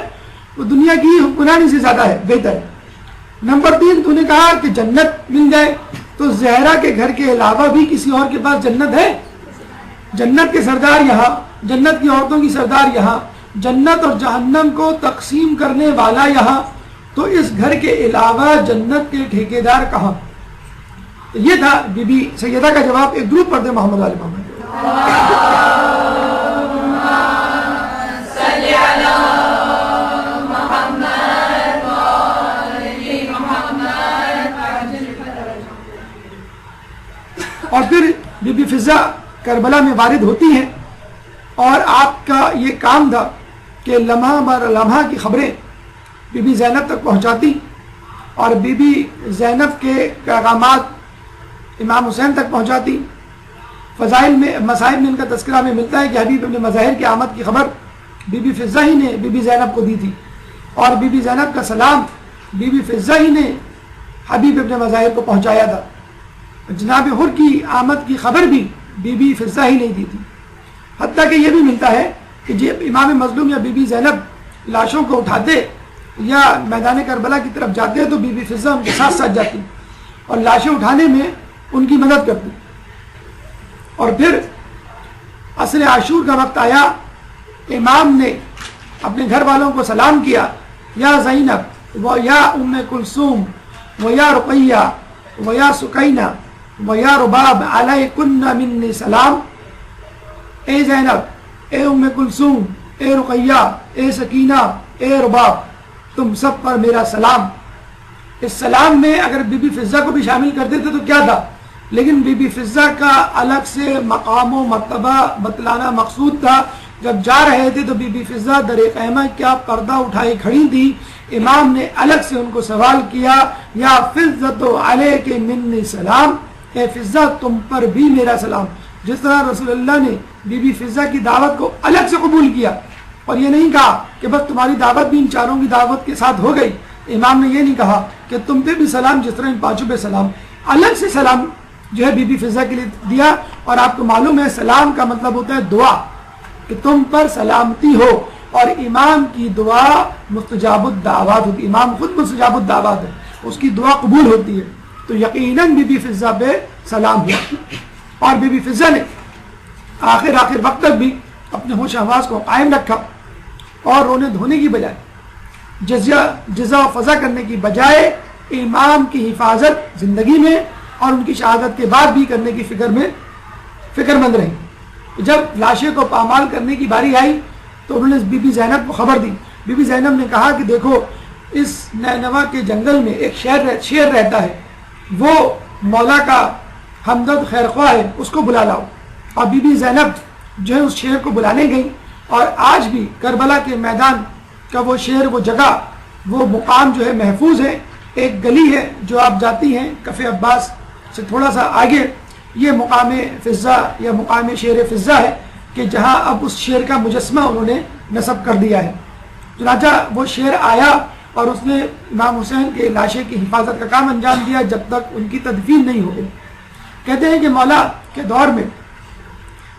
وہ دنیا کی حکمرانی سے زیادہ ہے, بہتر ہے. نمبر 3, تو نے کہا کہ جنت مل جائے. تو زہرا کے گھر کے علاوہ بھی کسی اور کے پاس جنت ہے؟ جنت کے سردار یہاں, جنت کی عورتوں کی سردار یہاں, جنت اور جہنم کو تقسیم کرنے والا یہاں, تو اس گھر کے علاوہ جنت کے ٹھیکیدار کہاں؟ یہ تھا بی بی سیدہ کا جواب. ایک درود پڑھتے محمد علی محمد. اور پھر بی بی فضہ کربلا میں وارد ہوتی ہیں اور آپ کا یہ کام تھا کہ لمحہ بر لمحہ کی خبریں بی بی زینب تک پہنچاتی اور بی بی زینب کے پیغامات امام حسین تک پہنچاتی. فضائل میں مسائل میں ان کا تذکرہ میں ملتا ہے کہ حبیب ابن مظاہر کی آمد کی خبر بی بی فضہ ہی نے بی بی زینب کو دی تھی, اور بی بی زینب کا سلام بی بی فضہ ہی نے حبیب ابن مظاہر کو پہنچایا تھا. جناب حر کی آمد کی خبر بھی بی بی فضہ ہی نہیں دی تھی. حتیٰ کہ یہ بھی ملتا ہے کہ جب امام مظلوم یا بی بی زینب لاشوں کو اٹھاتے یا میدان کربلا کی طرف جاتے ہیں تو بی بی فضہ ان کے ساتھ ساتھ جاتی اور لاشیں اٹھانے میں ان کی مدد کرتی. اور پھر عصر عاشور کا وقت آیا, امام نے اپنے گھر والوں کو سلام کیا, یا زینب و یا ام کلثوم و یا رقیہ و یا سکینہ و یا رباب علیکن منی سلام. اے زینب, اے ام کلثوم, اے رقیہ, اے سکینہ, اے رباب, تم سب پر میرا سلام. اس سلام میں اگر بی بی فضہ کو بھی شامل کر دیتے تو کیا تھا, لیکن بی بی فضہ کا الگ سے مقام و مرتبہ بتلانا مقصود تھا. جب جا رہے تھے تو بی بی فضہ در خیمہ کیا پردہ اٹھائی کھڑی تھی. امام نے الگ سے ان کو سوال کیا, یا فضۃ علیک منی سلام, اے فضہ تم پر بھی میرا سلام. جس طرح رسول اللہ نے بی بی فضہ کی دعوت کو الگ سے قبول کیا اور یہ نہیں کہا کہ بس تمہاری دعوت بھی ان چاروں کی دعوت کے ساتھ ہو گئی. امام نے یہ نہیں کہا کہ تم پہ بھی سلام جس طرح ان پانچوں پہ سلام, الگ سے سلام جو ہے بی بی فضہ کے لیے دیا. اور آپ کو معلوم ہے سلام کا مطلب ہوتا ہے دعا, کہ تم پر سلامتی ہو, اور امام کی دعا مستجاب الدعوات ہوتی ہے. امام خود مستجاب الدعوات ہے, اس کی دعا قبول ہوتی ہے. تو یقیناً بی بی فضہ پہ سلام ہوا, اور بی بی فضہ نے آخر وقت تک بھی اپنے ہوش حواس کو قائم رکھا اور رونے دھونے کی بجائے, جزا و فضا کرنے کی بجائے امام کی حفاظت زندگی میں اور ان کی شہادت کے بعد بھی کرنے کی فکر مند رہی. جب لاشیں کو پامال کرنے کی باری آئی تو انہوں نے بی بی زینب کو خبر دی. بی بی زینب نے کہا کہ دیکھو, اس نینوا کے جنگل میں ایک شیر رہتا ہے, وہ مولا کا ہمدرد خیر خواہ ہے, اس کو بلا لاؤ. اور بی بی زینب جو ہے اس شیر کو بلانے گئی, اور آج بھی کربلا کے میدان کا وہ شیر, وہ جگہ, وہ مقام جو ہے محفوظ ہے. ایک گلی ہے جو آپ جاتی ہیں کف عباس سے تھوڑا سا آگے, یہ مقام فضہ یا مقام شیر فضہ ہے, کہ جہاں اب اس شیر کا مجسمہ انہوں نے نصب کر دیا ہے. چنانچہ وہ شیر آیا اور اس نے امام حسین کے لاشے کی حفاظت کا کام انجام دیا جب تک ان کی تدفین نہیں ہو گئی. کہتے ہیں کہ مولا کے دور میں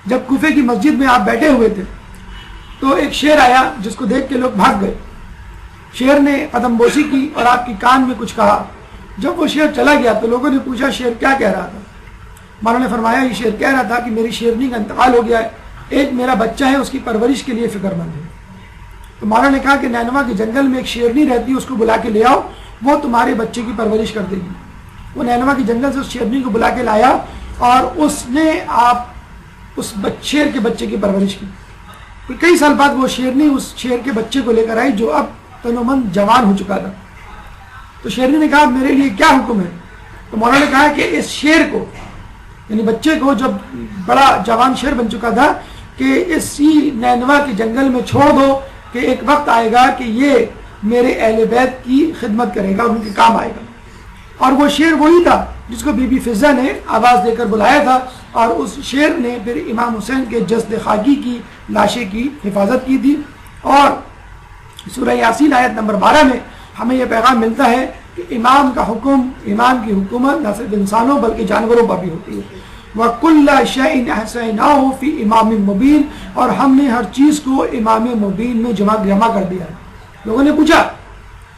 جب کوفے کی مسجد میں آپ بیٹھے ہوئے تھے تو ایک شیر آیا جس کو دیکھ کے لوگ بھاگ گئے. شیر نے قدم بوسی کی اور آپ کی کان میں کچھ کہا. جب وہ شیر چلا گیا تو لوگوں نے پوچھا شیر کیا کہہ رہا تھا. مولا نے فرمایا یہ شیر کہہ رہا تھا کہ میری شیرنی کا انتقال ہو گیا ہے, ایک میرا بچہ ہے, اس کی پرورش کے لیے فکر مند ہے. تو مولا نے کہا کہ نینوا کے جنگل میں ایک شیرنی رہتی ہے, اس کو بلا کے لے آؤ, وہ تمہارے بچے کی پرورش کر دے گی. وہ نینوا کے جنگل سے اس شیرنی کو بلا کے لایا اور اس نے آپ اس شیر کے بچے کی پرورش کی. کئی سال بعد وہ شیرنی اس شیر کے بچے کو لے کر آئی جو اب تنومند جوان ہو چکا تھا. تو شیرنی نے کہا میرے لیے کیا حکم ہے. تو مولا نے کہا کہ اس شیر کو, یعنی بچے کو, جب بڑا جوان شیر بن چکا تھا, کہ اسی نینوا کے جنگل میں چھوڑ دو کہ ایک وقت آئے گا کہ یہ میرے اہل بیت کی خدمت کرے گا, ان کے کام آئے گا. اور وہ شیر وہی تھا جس کو بی بی فضہ نے آواز دے کر بلایا تھا, اور اس شیر نے پھر امام حسین کے جسد خاکی کی لاشیں کی حفاظت کی تھی. اور سورہ یاسین آیت نمبر 12 میں ہمیں یہ پیغام ملتا ہے کہ امام کا حکم, امام کی حکومت نہ صرف انسانوں بلکہ جانوروں پر بھی ہوتی ہے. وَكُلَّ شَيْءٍ أَحْصَيْنَاهُ فِي إِمَامٍ مُبِينٍ, اور ہم نے ہر چیز کو امام مبین میں جمع کر دیا ہے. لوگوں نے پوچھا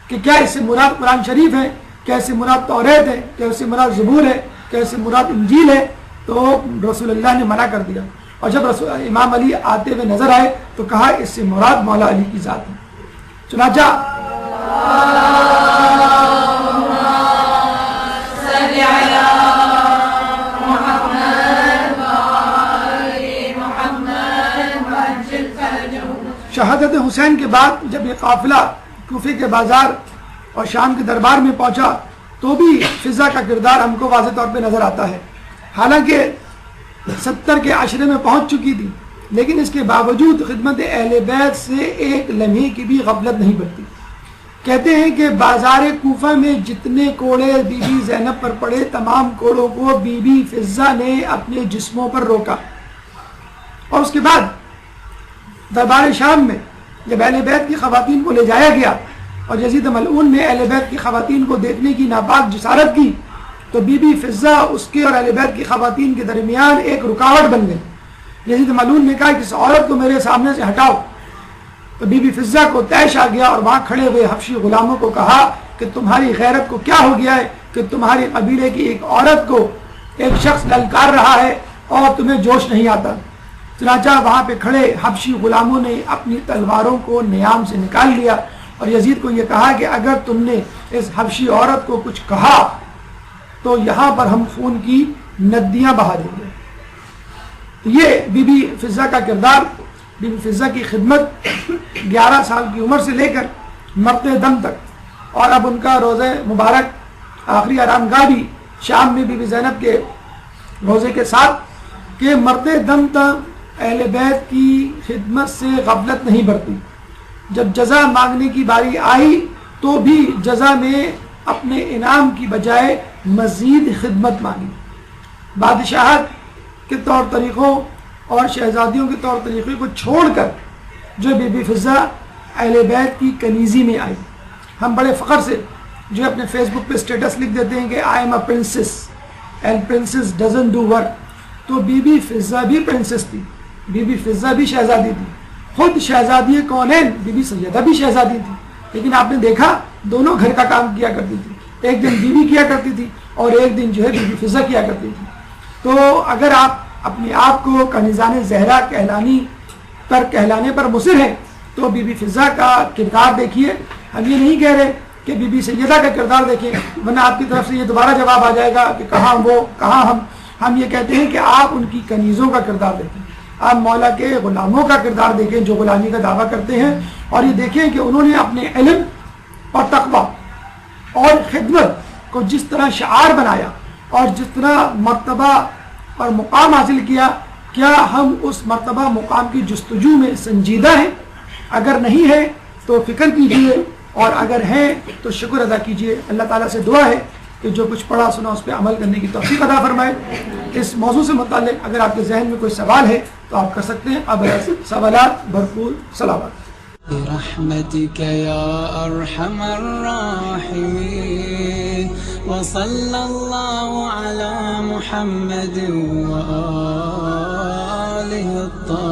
کہ کیا اس سے مراد قرآن شریف ہے, کیا اس سے مراد توریت ہے, کیا اس سے مراد زبور ہے, کیا اس سے مراد انجیل ہے. تو رسول اللہ نے منع کر دیا, اور جب امام علی آتے ہوئے نظر آئے تو کہا اس سے مراد مولا علی کی ذات ہے. چنانچہ شہادت حسین کے بعد جب یہ قافلہ کوفے کے بازار اور شام کے دربار میں پہنچا تو بھی فضہ کا کردار ہم کو واضح طور پہ نظر آتا ہے. حالانکہ 70 کے عشرے میں پہنچ چکی تھی, لیکن اس کے باوجود خدمت اہل بیت سے ایک لمحے کی بھی غفلت نہیں برتی. کہتے ہیں کہ بازار کوفہ میں جتنے کوڑے بی بی زینب پر پڑے, تمام کوڑوں کو بی بی فضہ نے اپنے جسموں پر روکا. اور اس کے بعد دربار شام میں جب اہل بیت کی خواتین کو لے جایا گیا اور یزید ملعون نے اہل بیت کی خواتین کو دیکھنے کی ناپاک جسارت کی تو بی بی فضہ اس کے اور اہل بیت کی خواتین کے درمیان ایک رکاوٹ بن گئی۔ یزید ملعون نے کہا کہ اس عورت کو میرے سامنے سے ہٹاؤ، تو بی بی فضہ کو طیش آ گیا اور وہاں کھڑے ہوئے حبشی غلاموں کو کہا کہ تمہاری غیرت کو کیا ہو گیا ہے کہ تمہاری قبیلے کی ایک عورت کو ایک شخص للکار رہا ہے اور تمہیں جوش نہیں آتا۔ چنانچہ وہاں پہ کھڑے حبشی غلاموں نے اپنی تلواروں کو نیام سے نکال لیا اور یزید کو یہ کہا کہ اگر تم نے اس حبشی عورت کو کچھ کہا تو یہاں پر ہم خون کی ندیاں بہا دیں گے۔ یہ بی بی فضہ کا کردار، بی بی فضہ کی خدمت 11 سال کی عمر سے لے کر مرتے دم تک، اور اب ان کا روزہ مبارک آخری آرام گاہ بھی شام میں بی بی زینب کے روزے کے ساتھ کہ مرتے دم تک اہل بیت کی خدمت سے غفلت نہیں برتی۔ جب جزا مانگنے کی باری آئی تو بھی جزا میں اپنے انعام کی بجائے مزید خدمت مانگی۔ بادشاہت کے طور طریقوں اور شہزادیوں کے طور طریقے کو چھوڑ کر جو بی بی فضہ اہل بیت کی کنیزی میں آئی۔ ہم بڑے فخر سے جو اپنے فیس بک پہ اسٹیٹس لکھ دیتے ہیں کہ I am a princess and princess doesn't do work, تو بی بی فضہ بھی پرنسس تھی، بی بی فضہ بھی شہزادی تھی، خود شہزادی کونین بی بی سیدہ بھی شہزادی تھی، لیکن آپ نے دیکھا دونوں گھر کا کام کیا کرتی تھی، ایک دن بیوی کیا کرتی تھی اور ایک دن جو ہے بی بی فضہ کیا کرتی تھی۔ تو اگر آپ اپنے آپ کو کنیزان زہرا کہلانے پر مصر ہیں تو بی بی فضہ کا کردار دیکھیے۔ ہم یہ نہیں کہہ رہے کہ بی بی سیدہ کا کردار دیکھیں، ورنہ آپ کی طرف سے یہ دوبارہ جواب آ جائے گا کہ کہاں وہ کہاں ہم یہ کہتے ہیں کہ آپ ان کی کنیزوں کا کردار دیکھیں، آپ مولا کے غلاموں کا کردار دیکھیں جو غلامی کا دعویٰ کرتے ہیں، اور یہ دیکھیں کہ انہوں نے اپنے علم اور تقویٰ اور خدمت کو جس طرح شعار بنایا اور جس طرح مرتبہ اور مقام حاصل کیا، کیا ہم اس مرتبہ مقام کی جستجو میں سنجیدہ ہیں؟ اگر نہیں ہے تو فکر کیجئے، اور اگر ہیں تو شکر ادا کیجئے۔ اللہ تعالیٰ سے دعا ہے کہ جو کچھ پڑھا سنا اس پہ عمل کرنے کی توفیق عطا فرمائے۔ اس موضوع سے متعلق اگر آپ کے ذہن میں کوئی سوال ہے تو آپ کر سکتے ہیں۔ اب سوالات بھرپور سلامات۔ برحمتك يا أرحم الراحمين وصلى الله على محمد وآله الطاهرين